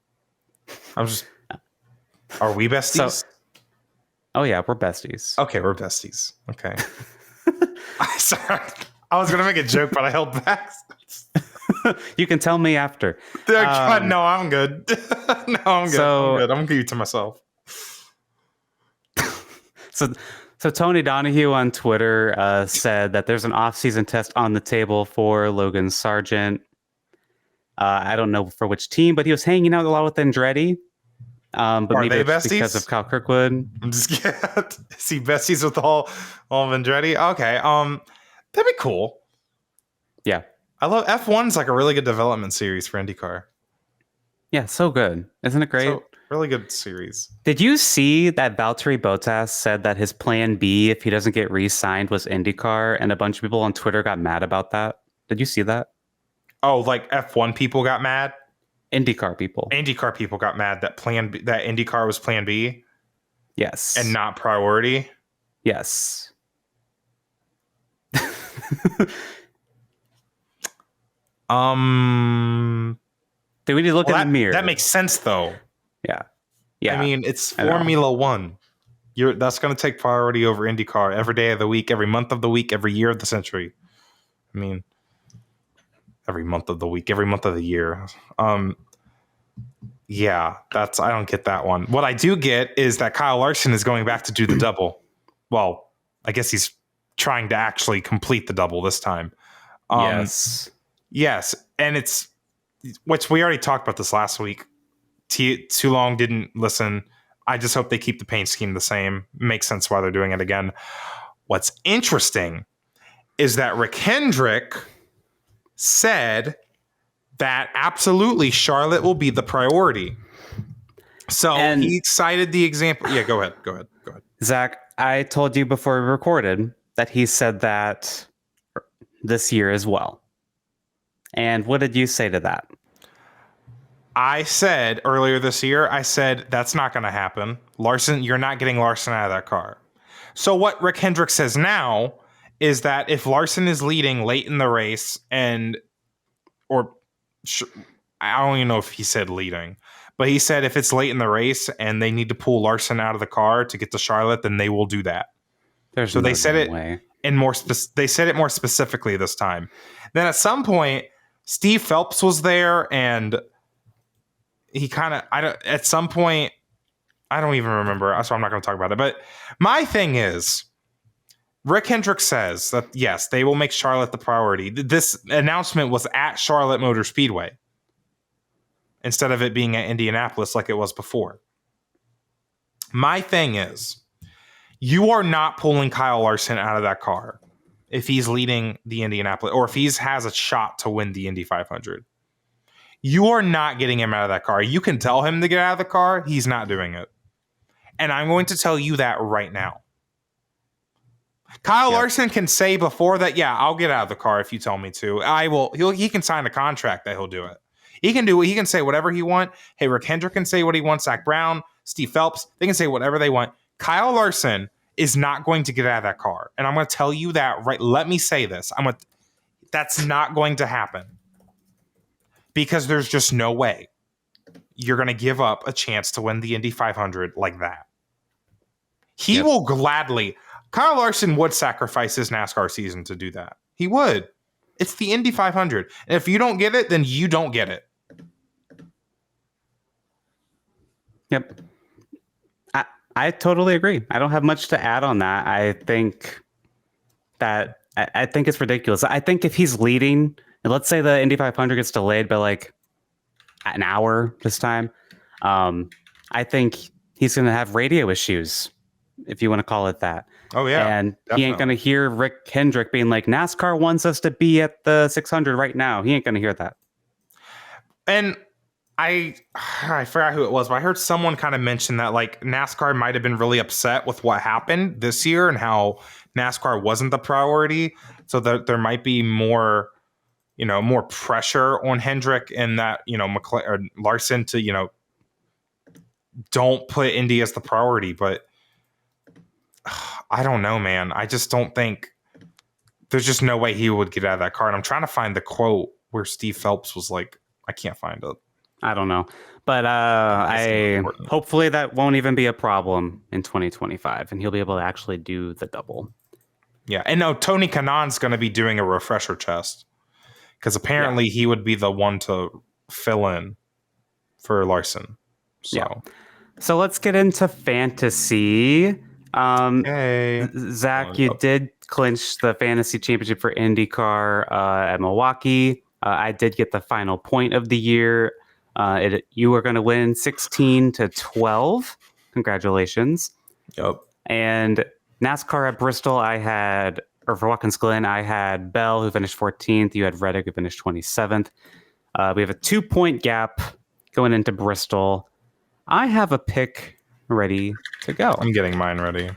Are we besties? Oh, yeah, we're besties. Okay, we're besties. Okay. Sorry. I was going to make a joke, but I held back. You can tell me after. No, I'm good. No, I'm good. I'm going to keep it to myself. So Tony Donahue on Twitter said that there's an off-season test on the table for Logan Sargent. I don't know for which team, but he was hanging out a lot with Andretti. But Are maybe they it's besties? because of Kyle Kirkwood. I'm just kidding. Is he besties with all of Andretti? Okay. That'd be cool. Yeah. I love F1's like a really good development series for IndyCar. Yeah, so good. Isn't it great? Really good series. Did you see that Valtteri Bottas said that his plan B, if he doesn't get re-signed, was IndyCar, and a bunch of people on Twitter got mad about that? Did you see that? Oh, like F1 people got mad? IndyCar people. IndyCar people got mad that that IndyCar was plan B? Yes. And not priority? Yes. Do we need to look in the mirror? That makes sense, though. Yeah. Yeah. I mean, it's Formula One. That's going to take priority over IndyCar every day of the week, every month of the week, every year of the century. I mean, every month of the week, every month of the year. Yeah, I don't get that one. What I do get is that Kyle Larson is going back to do the double. Well, I guess he's trying to actually complete the double this time. Yes. And it's, which we already talked about this last week. Too long didn't listen. I just hope they keep the paint scheme the same. Makes sense why they're doing it again. What's interesting is that Rick Hendrick said that absolutely Charlotte will be the priority. So he cited the example. Yeah, go ahead. Zach, I told you before we recorded that he said that this year as well. And what did you say to that? I said earlier this year, that's not going to happen. Larson, you're not getting Larson out of that car. So what Rick Hendrick says now is that if Larson is leading late in the race I don't even know if he said leading, but he said if it's late in the race and they need to pull Larson out of the car to get to Charlotte, then they will do that. So they said it way. They said it more specifically this time. Then at some point, Steve Phelps was there, and he at some point, I don't even remember, so I'm not going to talk about it. But my thing is, Rick Hendrick says that, yes, they will make Charlotte the priority. This announcement was at Charlotte Motor Speedway instead of it being at Indianapolis like it was before. My thing is, you are not pulling Kyle Larson out of that car if he's leading the Indianapolis, or if he has a shot to win the Indy 500. You are not getting him out of that car. You can tell him to get out of the car. He's not doing it. And I'm going to tell you that right now. Kyle Larson can say before that, yeah, I'll get out of the car if you tell me to. I will. He can sign a contract that he'll do it. He can do it. He can say whatever he wants. Hey, Rick Hendrick can say what he wants. Zach Brown, Steve Phelps, they can say whatever they want. Kyle Larson is not going to get out of that car. And I'm going to tell you that right. Let me say this. That's not going to happen. Because there's just no way you're going to give up a chance to win the Indy 500 like that. He will gladly. Kyle Larson would sacrifice his NASCAR season to do that. He would. It's the Indy 500. And if you don't get it, then you don't get it. Yep. I totally agree. I don't have much to add on that. I think it's ridiculous. I think if he's leading, and let's say the Indy 500 gets delayed by like an hour this time, I think he's going to have radio issues, if you want to call it that. Oh, yeah. And definitely. He ain't going to hear Rick Hendrick being like, NASCAR wants us to be at the 600 right now. He ain't going to hear that. And I forgot who it was, but I heard someone kind of mention that like NASCAR might have been really upset with what happened this year and how NASCAR wasn't the priority. So that there might be more pressure on Hendrick and that, or Larson to, don't put Indy as the priority. But I don't know, man. I just don't think there's just no way he would get out of that car. And I'm trying to find the quote where Steve Phelps was like, I can't find it. I don't know. But hopefully that won't even be a problem in 2025 and he'll be able to actually do the double. Yeah. And no, Tony Kanaan's going to be doing a refresher test because apparently he would be the one to fill in for Larson. So let's get into fantasy. Hey. Zach, you did clinch the fantasy championship for IndyCar at Milwaukee. I did get the final point of the year. You were going to win 16-12. Congratulations. Yep. And NASCAR at Bristol, for Watkins Glen, I had Bell, who finished 14th. You had Reddick, who finished 27th. We have a 2-point gap going into Bristol. I have a pick ready to go. I'm getting mine ready.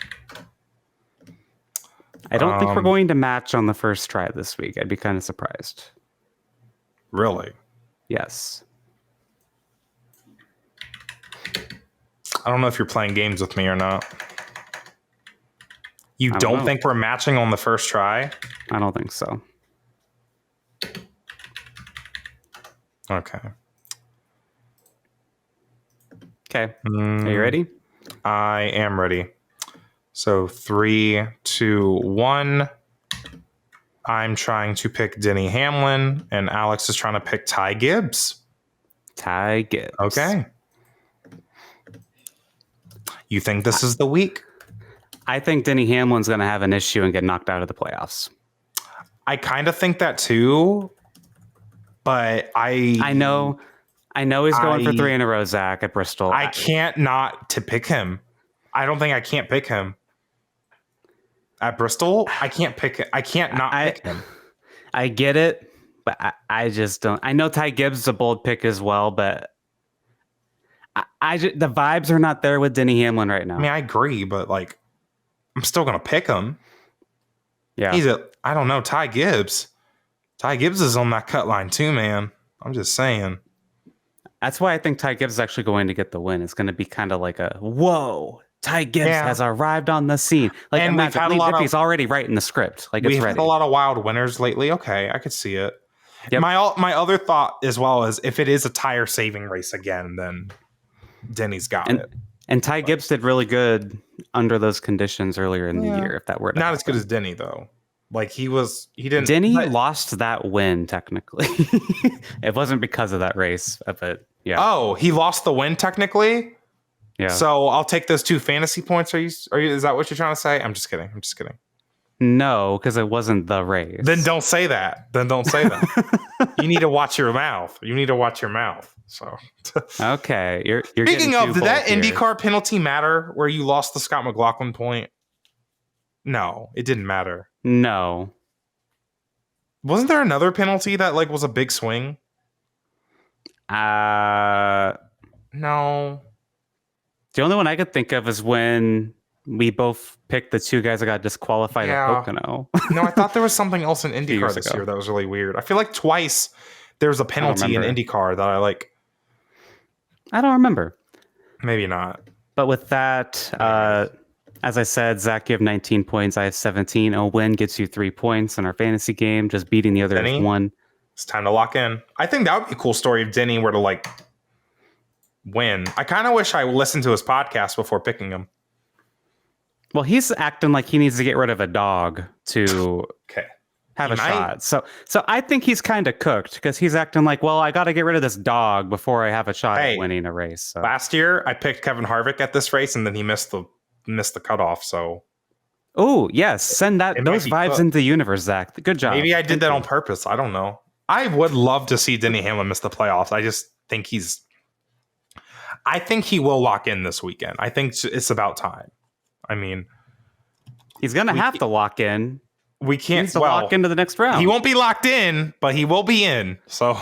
I don't think we're going to match on the first try this week. I'd be kind of surprised. Really? Yes. I don't know if you're playing games with me or not. You don't think we're matching on the first try? I don't think so. Okay. Okay. Are you ready? I am ready. So 3, 2, 1. I'm trying to pick Denny Hamlin, and Alex is trying to pick Ty Gibbs. Ty Gibbs. Okay. You think this is the week? I think Denny Hamlin's going to have an issue and get knocked out of the playoffs. I kind of think that too, but I know he's going for 3 in a row, Zach, at Bristol. I can't not to pick him. I don't think I can't pick him. At Bristol, I can't pick it. I can't not pick him. I get it, but I just don't. I know Ty Gibbs is a bold pick as well, but the vibes are not there with Denny Hamlin right now. I mean, I agree, but like, I'm still gonna pick him. Yeah, I don't know, Ty Gibbs. Ty Gibbs is on that cut line too, man. I'm just saying. That's why I think Ty Gibbs is actually going to get the win. It's going to be kind of like a, whoa, Ty Gibbs has arrived on the scene. Like, and imagine Lee Diffie's already writing the script. Like, it's ready. We've had a lot of wild winners lately. Okay, I could see it. Yep. My other thought as well is if it is a tire saving race again, then Denny's got it. And Ty Gibbs did really good under those conditions earlier in the year. If that were to not as good as Denny though. Like he didn't. Denny lost that win technically. It wasn't because of that race, but yeah. Oh, he lost the win technically. Yeah. So I'll take those 2 fantasy points. Is that what you're trying to say? I'm just kidding. No, because it wasn't the race. Then don't say that. You need to watch your mouth. So okay, you're speaking of, did that IndyCar penalty matter where you lost the Scott McLaughlin point? No, it didn't matter. No. Wasn't there another penalty that like was a big swing? No. The only one I could think of is when we both picked the 2 guys that got disqualified at Pocono. No, I thought there was something else in IndyCar this year that was really weird. I feel like twice there was a penalty in IndyCar that I like. I don't remember. Maybe not. But with that, as I said, Zach, you have 19 points. I have 17. A win gets you 3 points in our fantasy game. Just beating the other is 1. It's time to lock in. I think that would be a cool story if Denny were to like win. I kind of wish I listened to his podcast before picking him. Well, he's acting like he needs to get rid of a dog to have a shot. So I think he's kind of cooked because he's acting like, well, I got to get rid of this dog before I have a shot at winning a race. So. Last year, I picked Kevin Harvick at this race, and then he missed the cutoff. So, oh yes, send those vibes into the universe, Zach. Good job. Maybe I did that on purpose. I don't know. I would love to see Denny Hamlin miss the playoffs. I just think I think he will lock in this weekend. I think it's about time. I mean, he's going to have to lock in. We can't lock into the next round. He won't be locked in, but he will be in. So,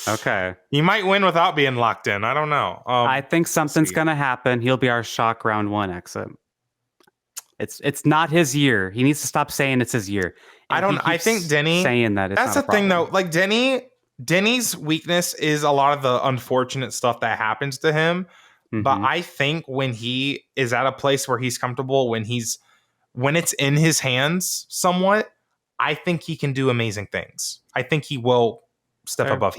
okay. He might win without being locked in. I don't know. I think something's going to happen. He'll be our shock round 1 exit. It's not his year. He needs to stop saying it's his year. And I think Denny saying that. That's the thing though. Like Denny's weakness is a lot of the unfortunate stuff that happens to him. Mm-hmm. But I think when he is at a place where he's comfortable, when it's in his hands somewhat, I think he can do amazing things. I think he will step above.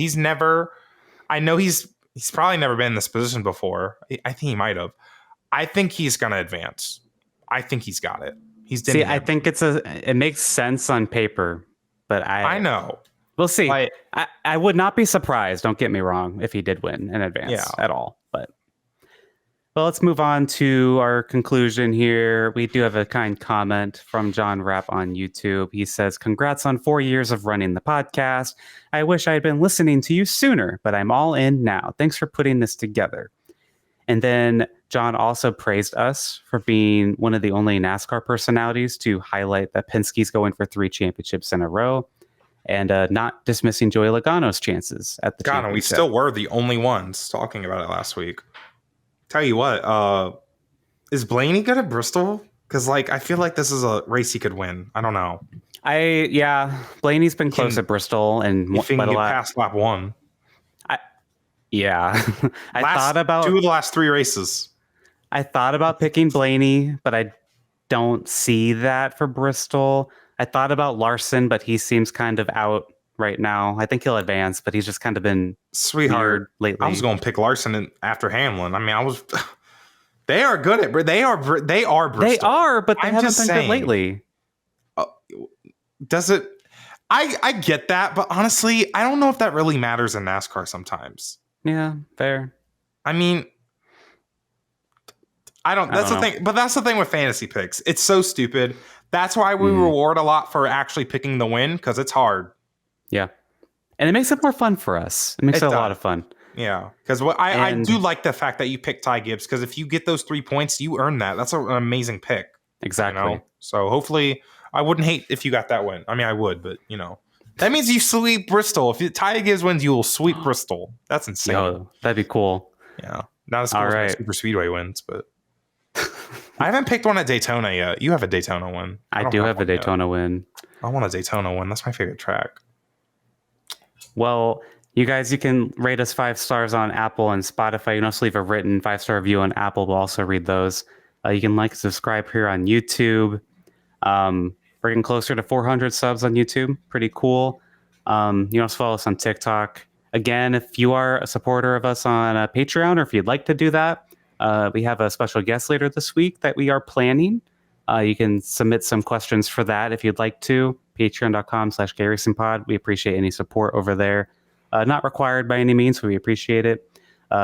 I know he's probably never been in this position before. I think he might have. I think he's going to advance. I think he's got it. I think it makes sense on paper, but I know. We'll see. I would not be surprised, don't get me wrong, if he did win in advance at all. But well, let's move on to our conclusion here. We do have a kind comment from John Rapp on YouTube. He says, congrats on 4 years of running the podcast. I wish I had been listening to you sooner, but I'm all in now. Thanks for putting this together. And then John also praised us for being one of the only NASCAR personalities to highlight that Penske's going for 3 championships in a row and not dismissing Joey Logano's chances at the championship. We still were the only ones talking about it last week. Tell you what, is Blaney good at Bristol? Because I feel like this is a race he could win. I don't know. Blaney's been close at Bristol and if he can get past lap 1. I thought about 2 of the last 3 races. I thought about picking Blaney, but I don't see that for Bristol. I thought about Larson, but he seems kind of out right now. I think he'll advance, but he's just kind of been weird lately. I was going to pick Larson after Hamlin. I mean, they are good at they are Bristol. They are, but they haven't been good lately. Does it? I get that, but honestly, I don't know if that really matters in NASCAR sometimes. Yeah, fair. I mean, that's the thing. But that's the thing with fantasy picks. It's so stupid. That's why we reward a lot for actually picking the win, because it's hard. Yeah. And it makes it more fun for us. It makes it a lot of fun. Yeah. Because I do like the fact that you picked Ty Gibbs, because if you get those 3 points, you earn that. That's an amazing pick. Exactly. So hopefully, I wouldn't hate if you got that win. I mean, I would, but that means you sweep Bristol. If Ty Gibbs wins, you will sweep Bristol. That's insane. Yo, that'd be cool. Yeah. Not as cool as Super Speedway wins, but I haven't picked one at Daytona yet. You have a Daytona win. I do have a Daytona win. I want a Daytona win. That's my favorite track. Well, You guys, you can rate us 5 stars on Apple and Spotify. You can also leave a written 5-star review on Apple. We'll also read those. You can like and subscribe here on YouTube. We're getting closer to 400 subs on YouTube. Pretty cool. You can also follow us on TikTok. Again, if you are a supporter of us on Patreon, or if you'd like to do that, we have a special guest later this week that we are planning. You can submit some questions for that if you'd like to. Patreon.com/GayRacingPod. We appreciate any support over there. Not required by any means, but we appreciate it.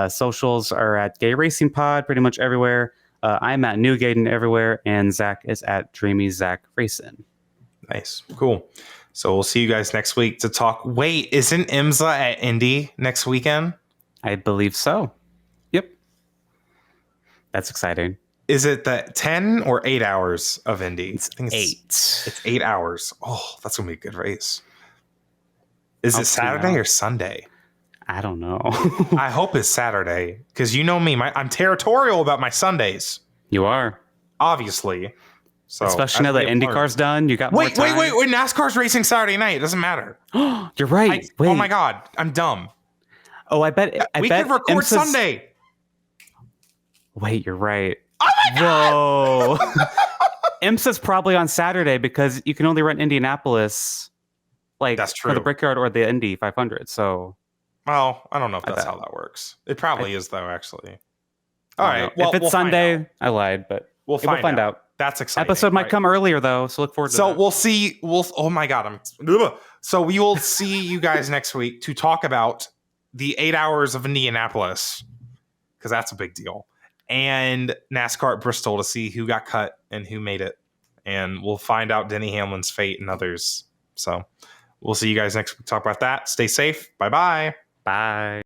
Socials are at Gay Racing Pod pretty much everywhere. I'm at Newgaden everywhere, and Zach is at Dreamy Zach Racing. Nice. Cool. So we'll see you guys next week to talk. Wait, isn't IMSA at Indy next weekend? I believe so. Yep. That's exciting. Is it the 10 or 8 hours of Indy? I think it's 8. It's 8 hours. Oh, that's going to be a good race. Is it Saturday or Sunday? I don't know. I hope it's Saturday because you know me. I'm territorial about my Sundays. You are. Obviously. So especially now that IndyCar's done. You got more time. Wait. NASCAR's racing Saturday night. It doesn't matter. You're right. Oh my God. I'm dumb. Oh, I bet we could record Sunday. Wait, you're right. Oh my God. Whoa. IMSA's probably on Saturday because you can only run Indianapolis that's true. For the Brickyard or the Indy 500. So, well, I don't know if that's how that works. It probably is though, actually. All right. Well, if it's Sunday, I lied, but we'll find out. That's exciting. Episode might come earlier though, so look forward to that. So we'll see. Oh my God. So we will see you guys next week to talk about the 8 hours of Indianapolis because that's a big deal. And NASCAR at Bristol to see who got cut and who made it. And we'll find out Denny Hamlin's fate and others. So we'll see you guys next week to talk about that. Stay safe. Bye-bye. Bye.